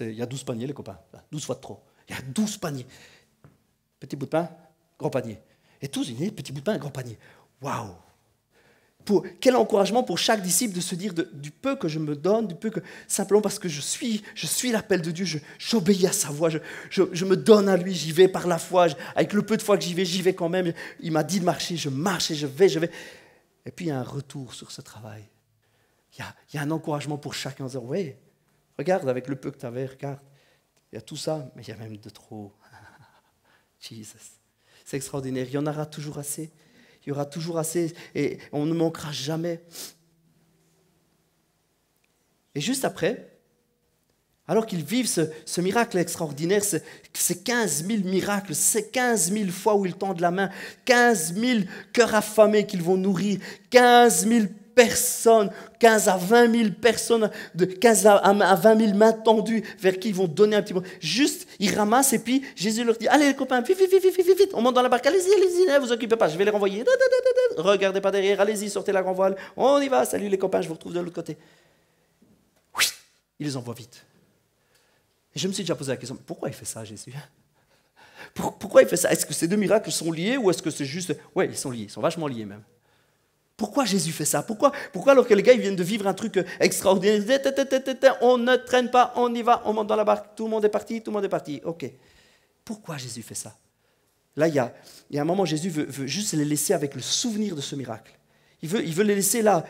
Il y a 12 paniers les copains, 12 fois de trop. Il y a 12 paniers. Petit bout de pain, grand panier. Et tous, il y a petit bout de pain, grand panier. Waouh! Quel encouragement pour chaque disciple de se dire du peu que je me donne, du peu que simplement parce que je suis l'appel de Dieu, j'obéis à sa voix, je me donne à lui, j'y vais par la foi, avec le peu de foi que j'y vais quand même. Il m'a dit de marcher, je marche et je vais. Et puis il y a un retour sur ce travail. Il y a un encouragement pour chacun en disant, oui, regarde avec le peu que tu avais, regarde, il y a tout ça, mais il y a même de trop. Jesus, c'est extraordinaire, il y en aura toujours assez. Il y aura toujours assez et on ne manquera jamais. Et juste après, alors qu'ils vivent ce miracle extraordinaire, ces 15 000 miracles, ces 15 000 fois où ils tendent la main, 15 000 cœurs affamés qu'ils vont nourrir, 15 000 personnes, 15 à 20 000 personnes, de 15 à 20 000 mains tendues vers qui ils vont donner un petit mot. Juste, ils ramassent et puis Jésus leur dit, allez les copains, vite, vite, vite, vite, vite, vite, on monte dans la barque, allez-y, allez-y, ne vous occupez pas, je vais les renvoyer. Regardez pas derrière, allez-y, sortez la grand voile, on y va, salut les copains, je vous retrouve de l'autre côté. Oui, il les envoie vite. Et je me suis déjà posé la question, pourquoi il fait ça, Jésus? Pourquoi il fait ça? Est-ce que ces deux miracles sont liés ou est-ce que c'est juste... Oui, ils sont liés, ils sont vachement liés même. Pourquoi Jésus fait ça? Pourquoi alors que les gars ils viennent de vivre un truc extraordinaire, on ne traîne pas, on y va, on monte dans la barque, tout le monde est parti, ok. Pourquoi Jésus fait ça? Là, il y a un moment, Jésus veut juste les laisser avec le souvenir de ce miracle. Il veut les laisser là,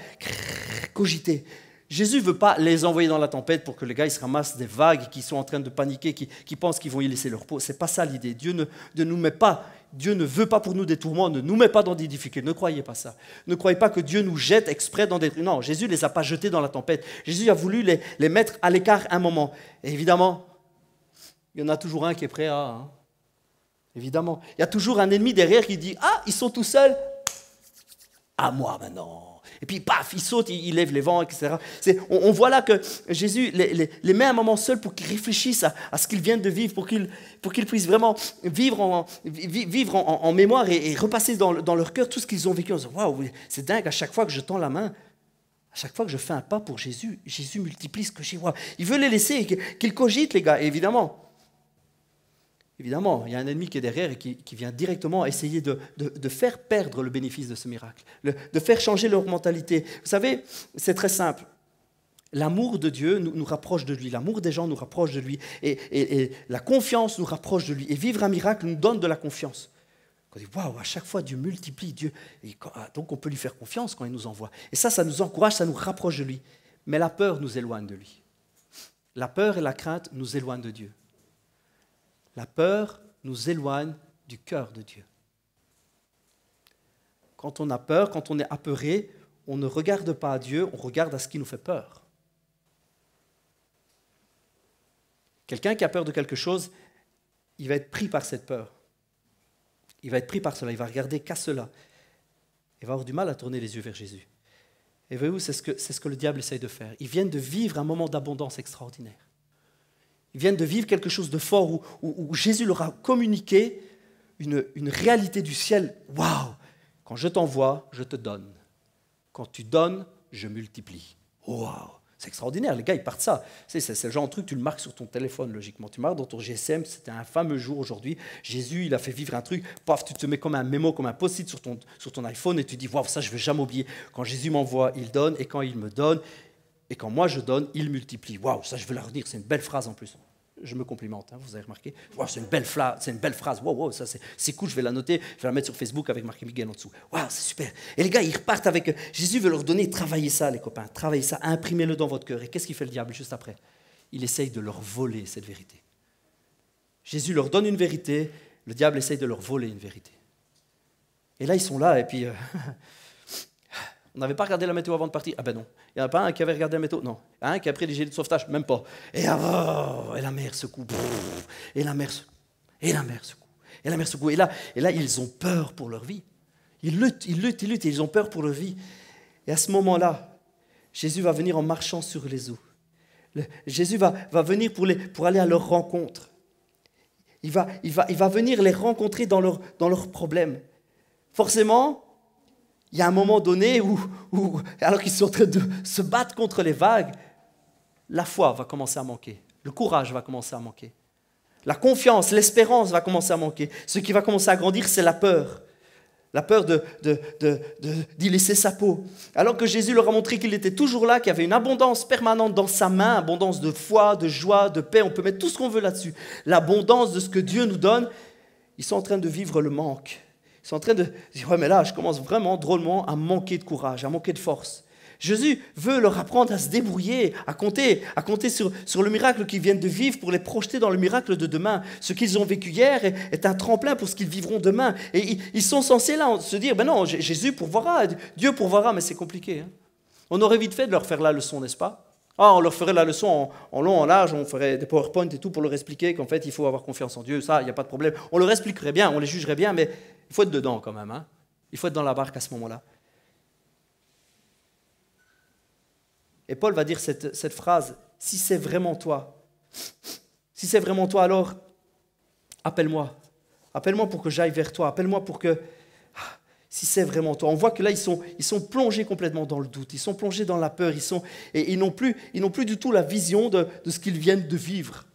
cogiter. Jésus ne veut pas les envoyer dans la tempête pour que les gars ils se ramassent des vagues, qui sont en train de paniquer, qui pensent qu'ils vont y laisser leur peau. Ce n'est pas ça l'idée. Dieu ne veut pas pour nous des tourments, ne nous met pas dans des difficultés. Ne croyez pas ça. Ne croyez pas que Dieu nous jette exprès dans des... Non, Jésus ne les a pas jetés dans la tempête. Jésus a voulu les mettre à l'écart un moment. Et évidemment, il y en a toujours un qui est prêt à... Hein. Évidemment. Il y a toujours un ennemi derrière qui dit « Ah, ils sont tout seuls. À moi maintenant. » Et puis, paf, il saute, il lève les vents, etc. On voit là que Jésus les met un moment seul pour qu'ils réfléchissent à ce qu'ils viennent de vivre, pour qu'ils puissent vraiment vivre en mémoire et repasser dans leur cœur tout ce qu'ils ont vécu. On se dit, waouh, c'est dingue, à chaque fois que je tends la main, à chaque fois que je fais un pas pour Jésus, Jésus multiplie ce que j'ai. Wow. Il veut les laisser, qu'ils cogitent, les gars, et évidemment. Évidemment, il y a un ennemi qui est derrière et qui vient directement essayer de faire perdre le bénéfice de ce miracle, de faire changer leur mentalité. Vous savez, c'est très simple. L'amour de Dieu nous rapproche de lui, l'amour des gens nous rapproche de lui, et la confiance nous rapproche de lui. Et vivre un miracle nous donne de la confiance. On dit, waouh, à chaque fois Dieu multiplie, Dieu, donc on peut lui faire confiance quand il nous envoie. Et ça nous encourage, ça nous rapproche de lui. Mais la peur nous éloigne de lui. La peur et la crainte nous éloignent de Dieu. La peur nous éloigne du cœur de Dieu. Quand on a peur, quand on est apeuré, on ne regarde pas à Dieu, on regarde à ce qui nous fait peur. Quelqu'un qui a peur de quelque chose, il va être pris par cette peur. Il va être pris par cela, il va regarder qu'à cela. Il va avoir du mal à tourner les yeux vers Jésus. Et voyez-vous, c'est ce que le diable essaye de faire. Ils viennent de vivre un moment d'abondance extraordinaire. Ils viennent de vivre quelque chose de fort où Jésus leur a communiqué une réalité du ciel. Waouh! Quand je t'envoie, je te donne. Quand tu donnes, je multiplie. Waouh! C'est extraordinaire, les gars, ils partent ça. C'est le genre de truc, tu le marques sur ton téléphone, logiquement. Tu marques dans ton GSM, c'était un fameux jour aujourd'hui. Jésus, il a fait vivre un truc. Paf, tu te mets comme un mémo, comme un post-it sur ton iPhone et tu dis, waouh, ça, je ne vais jamais oublier. Quand Jésus m'envoie, il donne. Et quand il me donne, et quand moi je donne, il multiplie. Waouh, ça je veux la redire, c'est une belle phrase en plus. Je me complimente, hein, vous avez remarqué. Waouh, c'est une belle phrase. Waouh, ça c'est cool, je vais la noter, je vais la mettre sur Facebook avec marqué Miguel en dessous. Waouh, c'est super. Et les gars, ils repartent avec... Jésus veut leur donner, travaillez ça les copains, travaillez ça, imprimez-le dans votre cœur. Et qu'est-ce qu'il fait le diable juste après? Il essaye de leur voler cette vérité. Jésus leur donne une vérité, le diable essaye de leur voler une vérité. Et là, ils sont là, et puis... On n'avait pas regardé la météo avant de partir. Ah ben non. Il n'y en a pas un qui avait regardé la météo. Non. Un qui a pris les gilets de sauvetage. Même pas. Et la mer secoue. Et la mer secoue. Et la mer secoue. Et la mer secoue. Et là, ils ont peur pour leur vie. Ils luttent. Et ils ont peur pour leur vie. Et à ce moment-là, Jésus va venir en marchant sur les eaux. Jésus va venir pour aller à leur rencontre. Il va venir les rencontrer dans leurs problèmes. Forcément, il y a un moment donné où, alors qu'ils sont en train de se battre contre les vagues, la foi va commencer à manquer, le courage va commencer à manquer, la confiance, l'espérance va commencer à manquer. Ce qui va commencer à grandir, c'est la peur d'y laisser sa peau. Alors que Jésus leur a montré qu'il était toujours là, qu'il y avait une abondance permanente dans sa main, abondance de foi, de joie, de paix, on peut mettre tout ce qu'on veut là-dessus. L'abondance de ce que Dieu nous donne, ils sont en train de vivre le manque. Ils sont en train de dire, ouais, mais là, je commence vraiment drôlement à manquer de courage, à manquer de force. Jésus veut leur apprendre à se débrouiller, à compter sur le miracle qu'ils viennent de vivre pour les projeter dans le miracle de demain. Ce qu'ils ont vécu hier est un tremplin pour ce qu'ils vivront demain. Et ils sont censés là se dire, ben non, Jésus pourvoira, Dieu pourvoira, mais c'est compliqué. Hein. On aurait vite fait de leur faire la leçon, n'est-ce pas? On leur ferait la leçon en long, en large, on ferait des PowerPoint et tout pour leur expliquer qu'en fait, il faut avoir confiance en Dieu, ça, il n'y a pas de problème. On leur expliquerait bien, on les jugerait bien, mais il faut être dedans quand même. Hein. Il faut être dans la barque à ce moment-là. Et Paul va dire cette phrase, si c'est vraiment toi, alors appelle-moi. Appelle-moi pour que j'aille vers toi. Appelle-moi pour que, si c'est vraiment toi. On voit que là, ils sont plongés complètement dans le doute. Ils sont plongés dans la peur. Et ils n'ont plus du tout la vision de ce qu'ils viennent de vivre.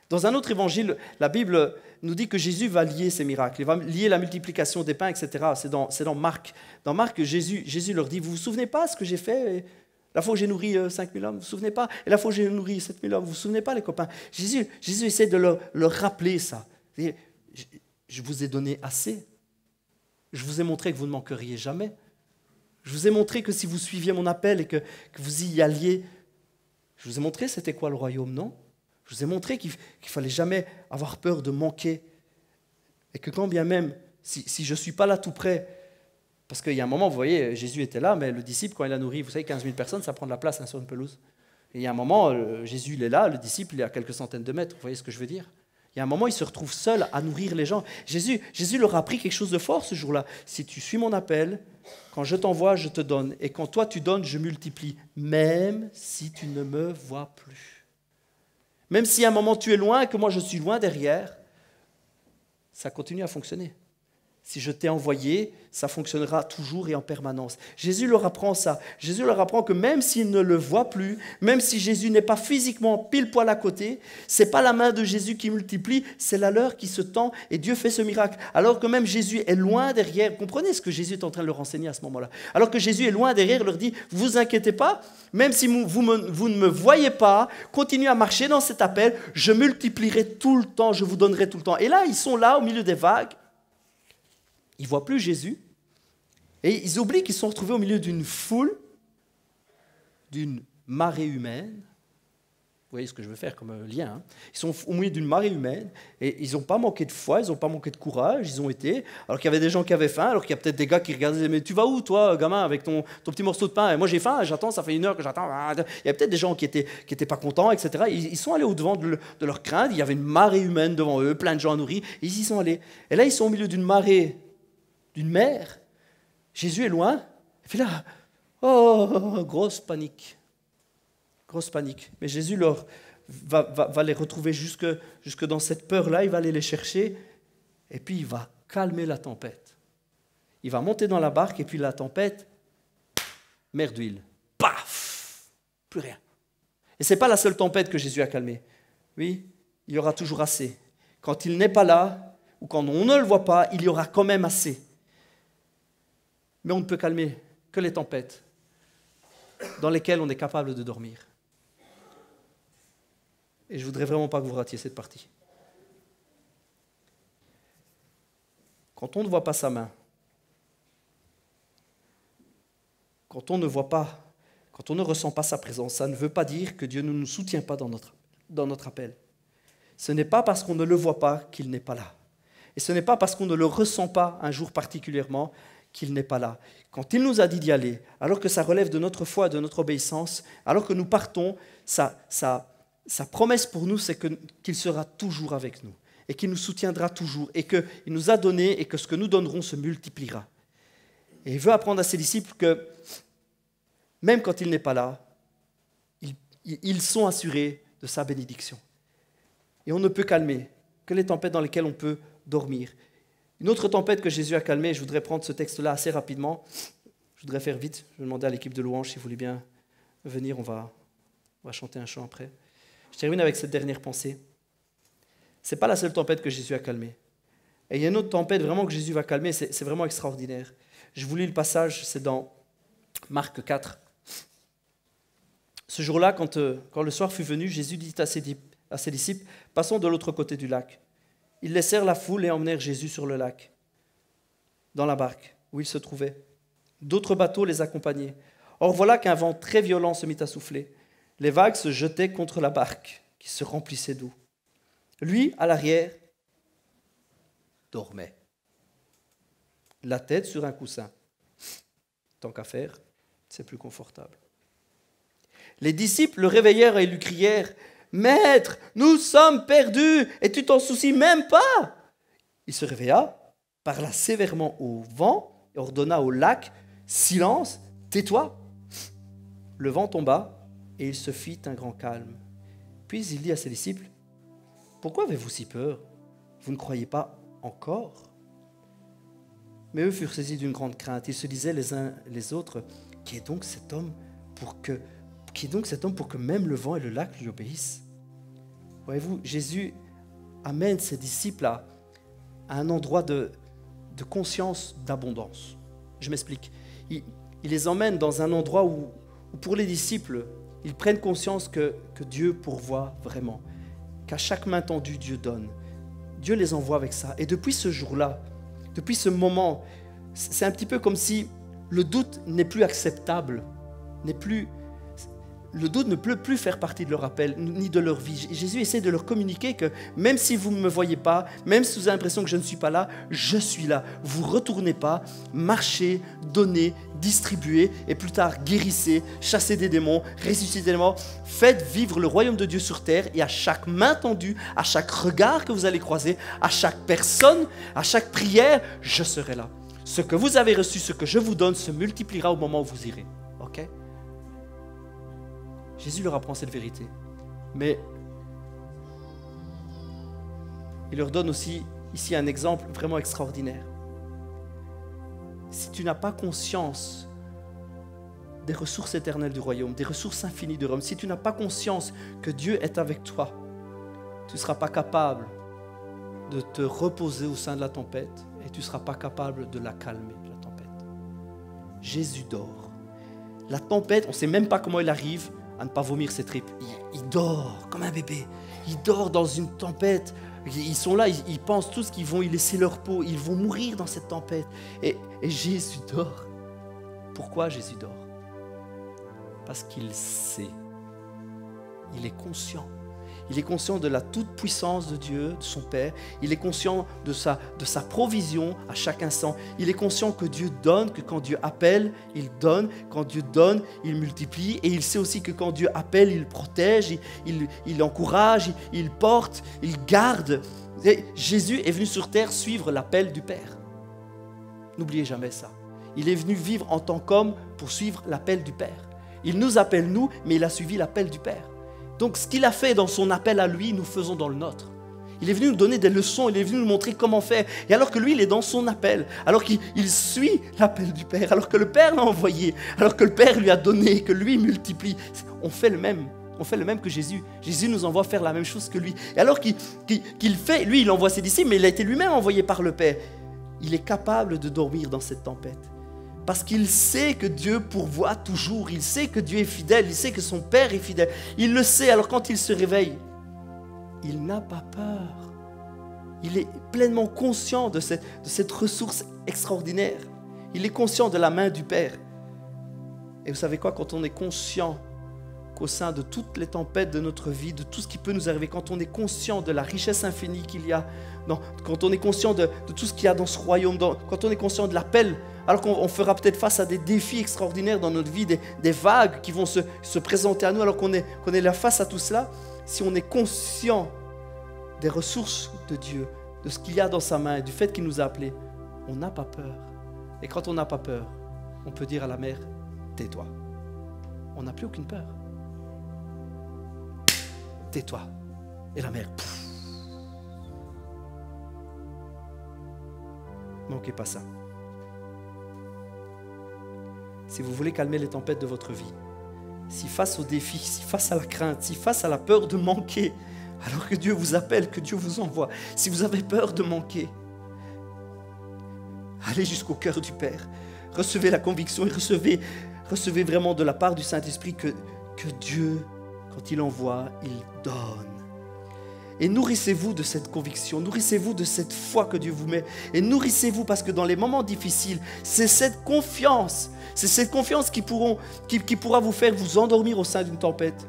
Dans un autre évangile, la Bible nous dit que Jésus va lier ces miracles. Il va lier la multiplication des pains, etc. C'est dans Marc. Dans Marc, Jésus leur dit, vous ne vous souvenez pas ce que j'ai fait la fois où j'ai nourri 5000 hommes, vous ne vous souvenez pas? Et la fois où j'ai nourri 7000 hommes, vous ne vous souvenez pas, les copains? Jésus essaie de leur rappeler ça. Je vous ai donné assez. Je vous ai montré que vous ne manqueriez jamais. Je vous ai montré que si vous suiviez mon appel et que vous y alliez, je vous ai montré c'était quoi le royaume, non? Je vous ai montré qu'il ne fallait jamais avoir peur de manquer. Et que quand bien même, si je ne suis pas là tout près, parce qu'il y a un moment, vous voyez, Jésus était là, mais le disciple, quand il a nourri, vous savez, 15 000 personnes, ça prend de la place sur une pelouse. Et il y a un moment, Jésus, il est là, le disciple, il est à quelques centaines de mètres. Vous voyez ce que je veux dire? Il y a un moment, il se retrouve seul à nourrir les gens. Jésus leur a appris quelque chose de fort ce jour-là. Si tu suis mon appel, quand je t'envoie, je te donne. Et quand toi, tu donnes, je multiplie. Même si tu ne me vois plus. Même si à un moment, tu es loin et que moi, je suis loin derrière, ça continue à fonctionner. Si je t'ai envoyé, ça fonctionnera toujours et en permanence. Jésus leur apprend ça. Jésus leur apprend que même s'ils ne le voient plus, même si Jésus n'est pas physiquement pile poil à côté, ce n'est pas la main de Jésus qui multiplie, c'est la leur qui se tend et Dieu fait ce miracle. Alors que même Jésus est loin derrière, comprenez ce que Jésus est en train de leur enseigner à ce moment-là. Alors que Jésus est loin derrière, il leur dit, vous inquiétez pas, même si vous ne me voyez pas, continuez à marcher dans cet appel, je multiplierai tout le temps, je vous donnerai tout le temps. Et là, ils sont là au milieu des vagues. Ils ne voient plus Jésus et ils oublient qu'ils sont retrouvés au milieu d'une foule, d'une marée humaine. Vous voyez ce que je veux faire comme lien. Hein? Ils sont au milieu d'une marée humaine et ils n'ont pas manqué de foi, ils n'ont pas manqué de courage, ils ont été, alors qu'il y avait des gens qui avaient faim, alors qu'il y a peut-être des gars qui regardaient, disaient, mais tu vas où toi, gamin, avec ton petit morceau de pain? Et moi j'ai faim, j'attends, ça fait 1 heure que j'attends. Il y a peut-être des gens qui étaient pas contents, etc. Ils sont allés au-devant de leur crainte, il y avait une marée humaine devant eux, plein de gens à nourrir, et ils y sont allés. Et là, ils sont au milieu d'une marée, d'une mer. Jésus est loin. Et puis là, grosse panique. Grosse panique. Mais Jésus va les retrouver jusque dans cette peur-là. Il va aller les chercher. Et puis, il va calmer la tempête. Il va monter dans la barque. Et puis, la tempête, mer d'huile. Paf! Plus rien. Et ce n'est pas la seule tempête que Jésus a calmée. Oui, il y aura toujours assez. Quand il n'est pas là, ou quand on ne le voit pas, il y aura quand même assez. Mais on ne peut calmer que les tempêtes dans lesquelles on est capable de dormir. Et je ne voudrais vraiment pas que vous ratiez cette partie. Quand on ne voit pas sa main, quand on ne voit pas, quand on ne ressent pas sa présence, ça ne veut pas dire que Dieu ne nous soutient pas dans notre appel. Ce n'est pas parce qu'on ne le voit pas qu'il n'est pas là. Et ce n'est pas parce qu'on ne le ressent pas un jour particulièrement qu'il n'est pas là. Quand il nous a dit d'y aller, alors que ça relève de notre foi, de notre obéissance, alors que nous partons, sa promesse pour nous, c'est qu'il sera toujours avec nous et qu'il nous soutiendra toujours et qu'il nous a donné et que ce que nous donnerons se multipliera. Et il veut apprendre à ses disciples que même quand il n'est pas là, ils sont assurés de sa bénédiction. Et on ne peut calmer que les tempêtes dans lesquelles on peut dormir. Une autre tempête que Jésus a calmée, je voudrais prendre ce texte-là assez rapidement. Je voudrais faire vite. Je vais demander à l'équipe de louange si vous voulez bien venir. On va chanter un chant après. Je termine avec cette dernière pensée. Ce n'est pas la seule tempête que Jésus a calmée. Et il y a une autre tempête vraiment que Jésus va calmer. C'est vraiment extraordinaire. Je vous lis le passage, c'est dans Marc 4. Ce jour-là, quand le soir fut venu, Jésus dit à ses disciples, « Passons de l'autre côté du lac. » Ils laissèrent la foule et emmenèrent Jésus sur le lac, dans la barque où il se trouvait. D'autres bateaux les accompagnaient. Or voilà qu'un vent très violent se mit à souffler. Les vagues se jetaient contre la barque, qui se remplissait d'eau. Lui, à l'arrière, dormait, la tête sur un coussin. Tant qu'à faire, c'est plus confortable. Les disciples le réveillèrent et lui crièrent, « Maître, nous sommes perdus et tu t'en soucies même pas !» Il se réveilla, parla sévèrement au vent et ordonna au lac, « Silence, tais-toi !» Le vent tomba et il se fit un grand calme. Puis il dit à ses disciples, « Pourquoi avez-vous si peur? Vous ne croyez pas encore ?» Mais eux furent saisis d'une grande crainte. Ils se disaient les uns les autres, « Qui est donc cet homme pour que même le vent et le lac lui obéissent ?» Voyez-vous, Jésus amène ses disciples à un endroit de conscience d'abondance. Je m'explique. Il les emmène dans un endroit où pour les disciples, ils prennent conscience que Dieu pourvoit vraiment, qu'à chaque main tendue, Dieu donne. Dieu les envoie avec ça. Et depuis ce jour-là, depuis ce moment, c'est un petit peu comme si le doute n'est plus acceptable, le doute ne peut plus faire partie de leur appel, ni de leur vie. Jésus essaie de leur communiquer que même si vous ne me voyez pas, même si vous avez l'impression que je ne suis pas là, je suis là. Vous ne retournez pas, marchez, donnez, distribuez, et plus tard guérissez, chassez des démons, ressuscitez des morts. Faites vivre le royaume de Dieu sur terre, et à chaque main tendue, à chaque regard que vous allez croiser, à chaque personne, à chaque prière, je serai là. Ce que vous avez reçu, ce que je vous donne, se multipliera au moment où vous irez. Ok ? Jésus leur apprend cette vérité. Mais il leur donne aussi ici un exemple vraiment extraordinaire. Si tu n'as pas conscience des ressources éternelles du royaume, des ressources infinies de Rome, si tu n'as pas conscience que Dieu est avec toi, tu ne seras pas capable de te reposer au sein de la tempête et tu ne seras pas capable de la calmer, la tempête. Jésus dort. La tempête, on ne sait même pas comment elle arrive à ne pas vomir ses tripes. Il dort comme un bébé. Il dort dans une tempête. Ils sont là, ils pensent tous qu'ils vont y laisser leur peau. Ils vont mourir dans cette tempête. Et Jésus dort. Pourquoi Jésus dort? Parce qu'il sait. Il est conscient. Il est conscient de la toute-puissance de Dieu, de son Père. Il est conscient de sa provision à chaque instant. Il est conscient que Dieu donne, que quand Dieu appelle, il donne. Quand Dieu donne, il multiplie. Et il sait aussi que quand Dieu appelle, il protège, il encourage, il porte, il garde. Et Jésus est venu sur terre suivre l'appel du Père. N'oubliez jamais ça. Il est venu vivre en tant qu'homme pour suivre l'appel du Père. Il nous appelle nous, mais il a suivi l'appel du Père. Donc ce qu'il a fait dans son appel à lui, nous faisons dans le nôtre. Il est venu nous donner des leçons, il est venu nous montrer comment faire. Et alors que lui, il est dans son appel, alors qu'il suit l'appel du Père, alors que le Père l'a envoyé, alors que le Père lui a donné, que lui multiplie, on fait le même. On fait le même que Jésus. Jésus nous envoie faire la même chose que lui. Et alors qu'il fait, lui, il envoie ses disciples, mais il a été lui-même envoyé par le Père. Il est capable de dormir dans cette tempête. Parce qu'il sait que Dieu pourvoit toujours, il sait que Dieu est fidèle, il sait que son Père est fidèle. Il le sait, alors quand il se réveille, il n'a pas peur. Il est pleinement conscient de cette ressource extraordinaire. Il est conscient de la main du Père. Et vous savez quoi, quand on est conscient qu'au sein de toutes les tempêtes de notre vie, de tout ce qui peut nous arriver, quand on est conscient de la richesse infinie qu'il y a, quand on est conscient de tout ce qu'il y a dans ce royaume, quand on est conscient de l'appel, alors qu'on fera peut-être face à des défis extraordinaires dans notre vie, des vagues qui vont se présenter à nous, alors qu'on est là face à tout cela, si on est conscient des ressources de Dieu, de ce qu'il y a dans sa main, du fait qu'il nous a appelés, on n'a pas peur. Et quand on n'a pas peur, on peut dire à la mer, tais-toi. On n'a plus aucune peur. Tais-toi. Et la mer, pouf. Manquez pas ça. Si vous voulez calmer les tempêtes de votre vie, si face aux défis, si face à la crainte, si face à la peur de manquer, alors que Dieu vous appelle, que Dieu vous envoie, si vous avez peur de manquer, allez jusqu'au cœur du Père, recevez la conviction et recevez vraiment de la part du Saint-Esprit que Dieu, quand il envoie, il donne. Et nourrissez-vous de cette conviction, nourrissez-vous de cette foi que Dieu vous met. Et nourrissez-vous parce que dans les moments difficiles, c'est cette confiance qui pourra vous faire vous endormir au sein d'une tempête.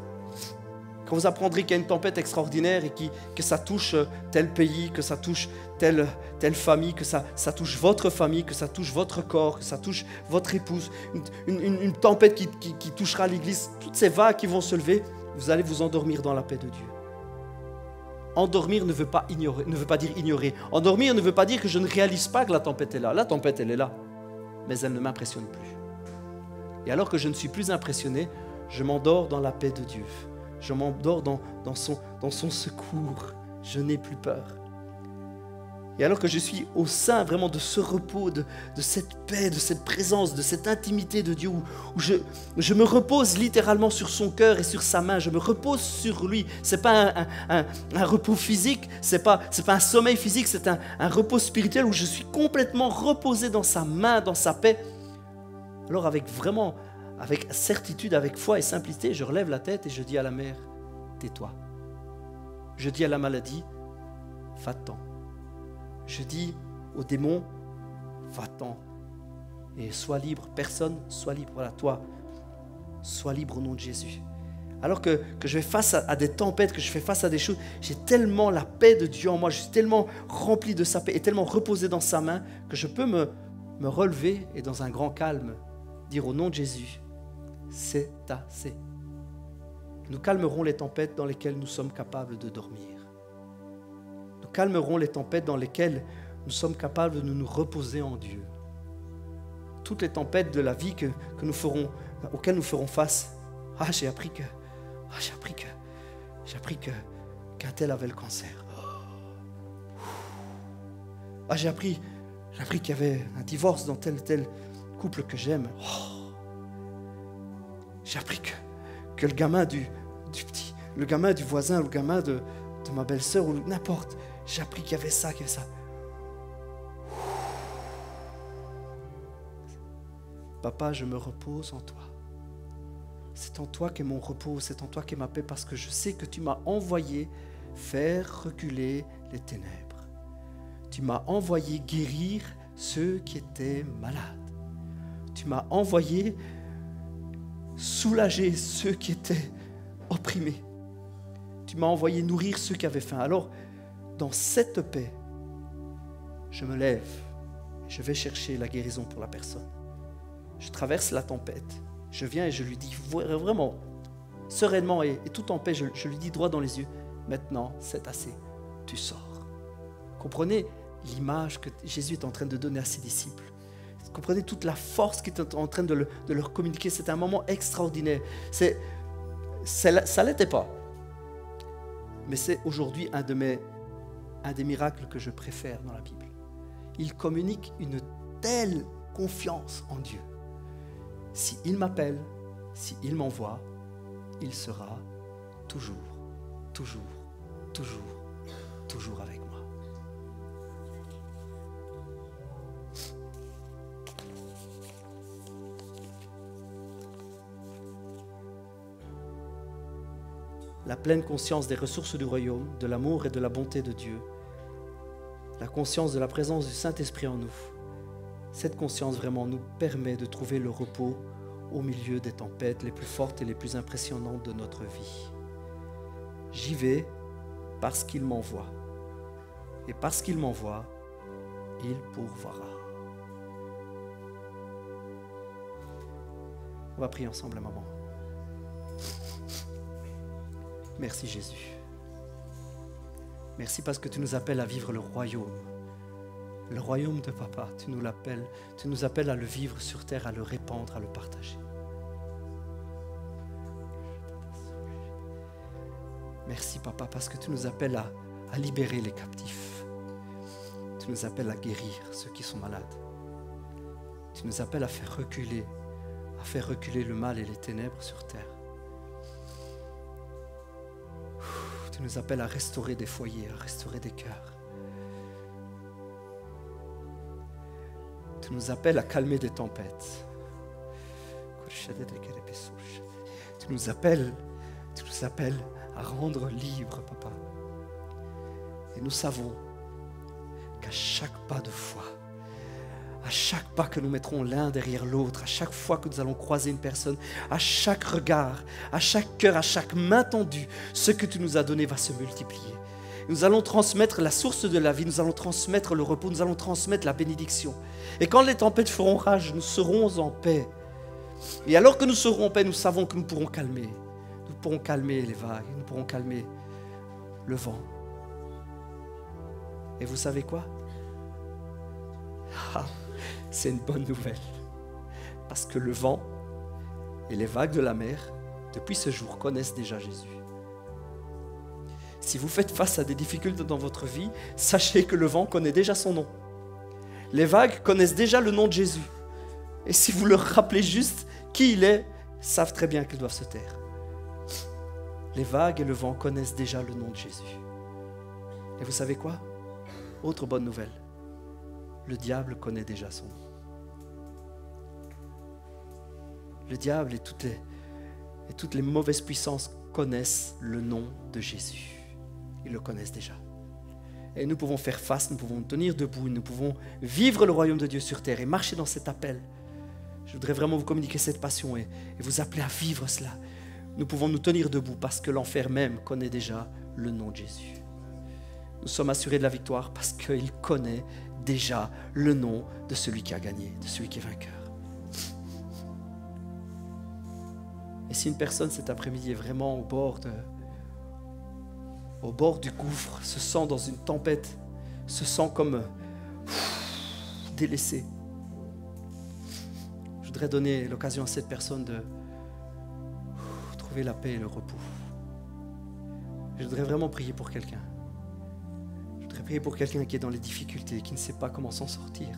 Quand vous apprendrez qu'il y a une tempête extraordinaire et que ça touche tel pays, que ça touche telle famille, que ça touche votre famille, que ça touche votre corps, que ça touche votre épouse, une tempête qui touchera l'Église, toutes ces vagues qui vont se lever, vous allez vous endormir dans la paix de Dieu. Endormir ne veut pas dire ignorer. Endormir ne veut pas dire que je ne réalise pas que la tempête est là. La tempête, elle est là, mais elle ne m'impressionne plus. Et alors que je ne suis plus impressionné, Je m'endors dans la paix de Dieu. Je m'endors dans son secours. Je n'ai plus peur. Et alors que je suis au sein vraiment de ce repos, de cette paix, de cette présence, de cette intimité de Dieu, où je me repose littéralement sur son cœur et sur sa main, je me repose sur lui. Ce n'est pas un repos physique, ce n'est pas un sommeil physique, c'est un repos spirituel où je suis complètement reposé dans sa main, dans sa paix. Alors avec certitude, avec foi et simplicité, je relève la tête et je dis à la mer, tais-toi. Je dis à la maladie, va-t'en. Je dis aux démons, va-t'en et sois libre. Personne, sois libre. Voilà, toi, sois libre au nom de Jésus. Alors que je fais face à des tempêtes, que je fais face à des choses, j'ai tellement la paix de Dieu en moi, je suis tellement rempli de sa paix et tellement reposé dans sa main que je peux me relever et dans un grand calme dire au nom de Jésus, c'est assez. Nous calmerons les tempêtes dans lesquelles nous sommes capables de dormir. Nous calmerons les tempêtes dans lesquelles nous sommes capables de nous reposer en Dieu. Toutes les tempêtes de la vie auxquelles nous ferons face. J'ai appris qu'un tel avait le cancer. J'ai appris qu'il y avait un divorce dans tel couple que j'aime. J'ai appris que le gamin du voisin, ou le gamin de ma belle-sœur, ou n'importe, j'ai appris qu'il y avait ça, Papa, je me repose en toi. C'est en toi qu'est mon repos, c'est en toi qu'est ma paix, parce que je sais que tu m'as envoyé faire reculer les ténèbres. Tu m'as envoyé guérir ceux qui étaient malades. Tu m'as envoyé soulager ceux qui étaient opprimés. Tu m'as envoyé nourrir ceux qui avaient faim. Alors, dans cette paix, je me lève et je vais chercher la guérison pour la personne. Je traverse la tempête. Je viens et je lui dis vraiment, sereinement et tout en paix, je lui dis droit dans les yeux, maintenant, c'est assez, tu sors. Comprenez l'image que Jésus est en train de donner à ses disciples. Comprenez toute la force qu'il est en train de leur communiquer. C'est un moment extraordinaire. Ça ne l'était pas. Mais c'est aujourd'hui un des miracles que je préfère dans la Bible. Il communique une telle confiance en Dieu. S'il m'appelle, s'il m'envoie, il sera toujours, toujours, toujours, toujours avec moi. La pleine conscience des ressources du royaume, de l'amour et de la bonté de Dieu, la conscience de la présence du Saint-Esprit en nous, cette conscience vraiment nous permet de trouver le repos au milieu des tempêtes les plus fortes et les plus impressionnantes de notre vie. J'y vais parce qu'il m'envoie. Et parce qu'il m'envoie, il pourvoira. On va prier ensemble un moment. Merci Jésus. Merci parce que tu nous appelles à vivre le royaume de Papa. Tu nous appelles à le vivre sur terre, à le répandre, à le partager. Merci Papa parce que tu nous appelles à libérer les captifs. Tu nous appelles à guérir ceux qui sont malades. Tu nous appelles à faire reculer le mal et les ténèbres sur terre. Tu nous appelles à restaurer des foyers, à restaurer des cœurs. Tu nous appelles à calmer des tempêtes. Tu nous appelles à rendre libres, Papa. Et nous savons qu'à chaque pas de foi, à chaque pas que nous mettrons l'un derrière l'autre, à chaque fois que nous allons croiser une personne, à chaque regard, à chaque cœur, à chaque main tendue, ce que tu nous as donné va se multiplier. Nous allons transmettre la source de la vie, nous allons transmettre le repos, nous allons transmettre la bénédiction. Et quand les tempêtes feront rage, nous serons en paix. Et alors que nous serons en paix, nous savons que nous pourrons calmer. Nous pourrons calmer les vagues, nous pourrons calmer le vent. Et vous savez quoi? C'est une bonne nouvelle. Parce que le vent et les vagues de la mer depuis ce jour, connaissent déjà Jésus. Si vous faites face à des difficultés dans votre vie, sachez que le vent connaît déjà son nom. Les vagues connaissent déjà le nom de Jésus. Et si vous leur rappelez juste qui il est, ils savent très bien qu'ils doivent se taire. Les vagues et le vent connaissent déjà le nom de Jésus. Et vous savez quoi? Autre bonne nouvelle. Le diable connaît déjà son nom. Le diable et toutes les mauvaises puissances connaissent le nom de Jésus. Ils le connaissent déjà. Et nous pouvons faire face, nous pouvons tenir debout, nous pouvons vivre le royaume de Dieu sur terre et marcher dans cet appel. Je voudrais vraiment vous communiquer cette passion et vous appeler à vivre cela. Nous pouvons nous tenir debout parce que l'enfer même connaît déjà le nom de Jésus. Nous sommes assurés de la victoire parce qu'il connaît déjà le nom de celui qui a gagné, de celui qui est vainqueur. Et si une personne cet après-midi est vraiment au bord du gouffre, se sent dans une tempête, se sent comme délaissé, je voudrais donner l'occasion à cette personne de trouver la paix et le repos. Je voudrais vraiment prier pour quelqu'un. Je voudrais prier pour quelqu'un qui est dans les difficultés, qui ne sait pas comment s'en sortir,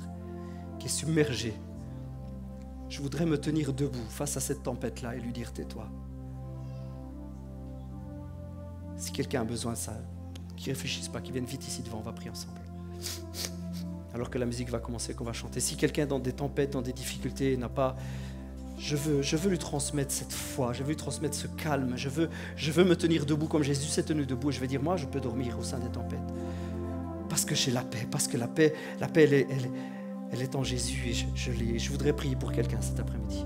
qui est submergé. Je voudrais me tenir debout face à cette tempête-là et lui dire « tais-toi ». Si quelqu'un a besoin de ça, qu'il ne réfléchisse pas, qu'il vienne vite ici devant, on va prier ensemble. Alors que la musique va commencer, qu'on va chanter. Si quelqu'un est dans des tempêtes, dans des difficultés, n'a pas... Je veux lui transmettre cette foi, je veux lui transmettre ce calme, je veux me tenir debout comme Jésus s'est tenu debout. Je vais dire, moi, je peux dormir au sein des tempêtes. Parce que j'ai la paix, parce que la paix elle est en Jésus. Et je voudrais prier pour quelqu'un cet après-midi.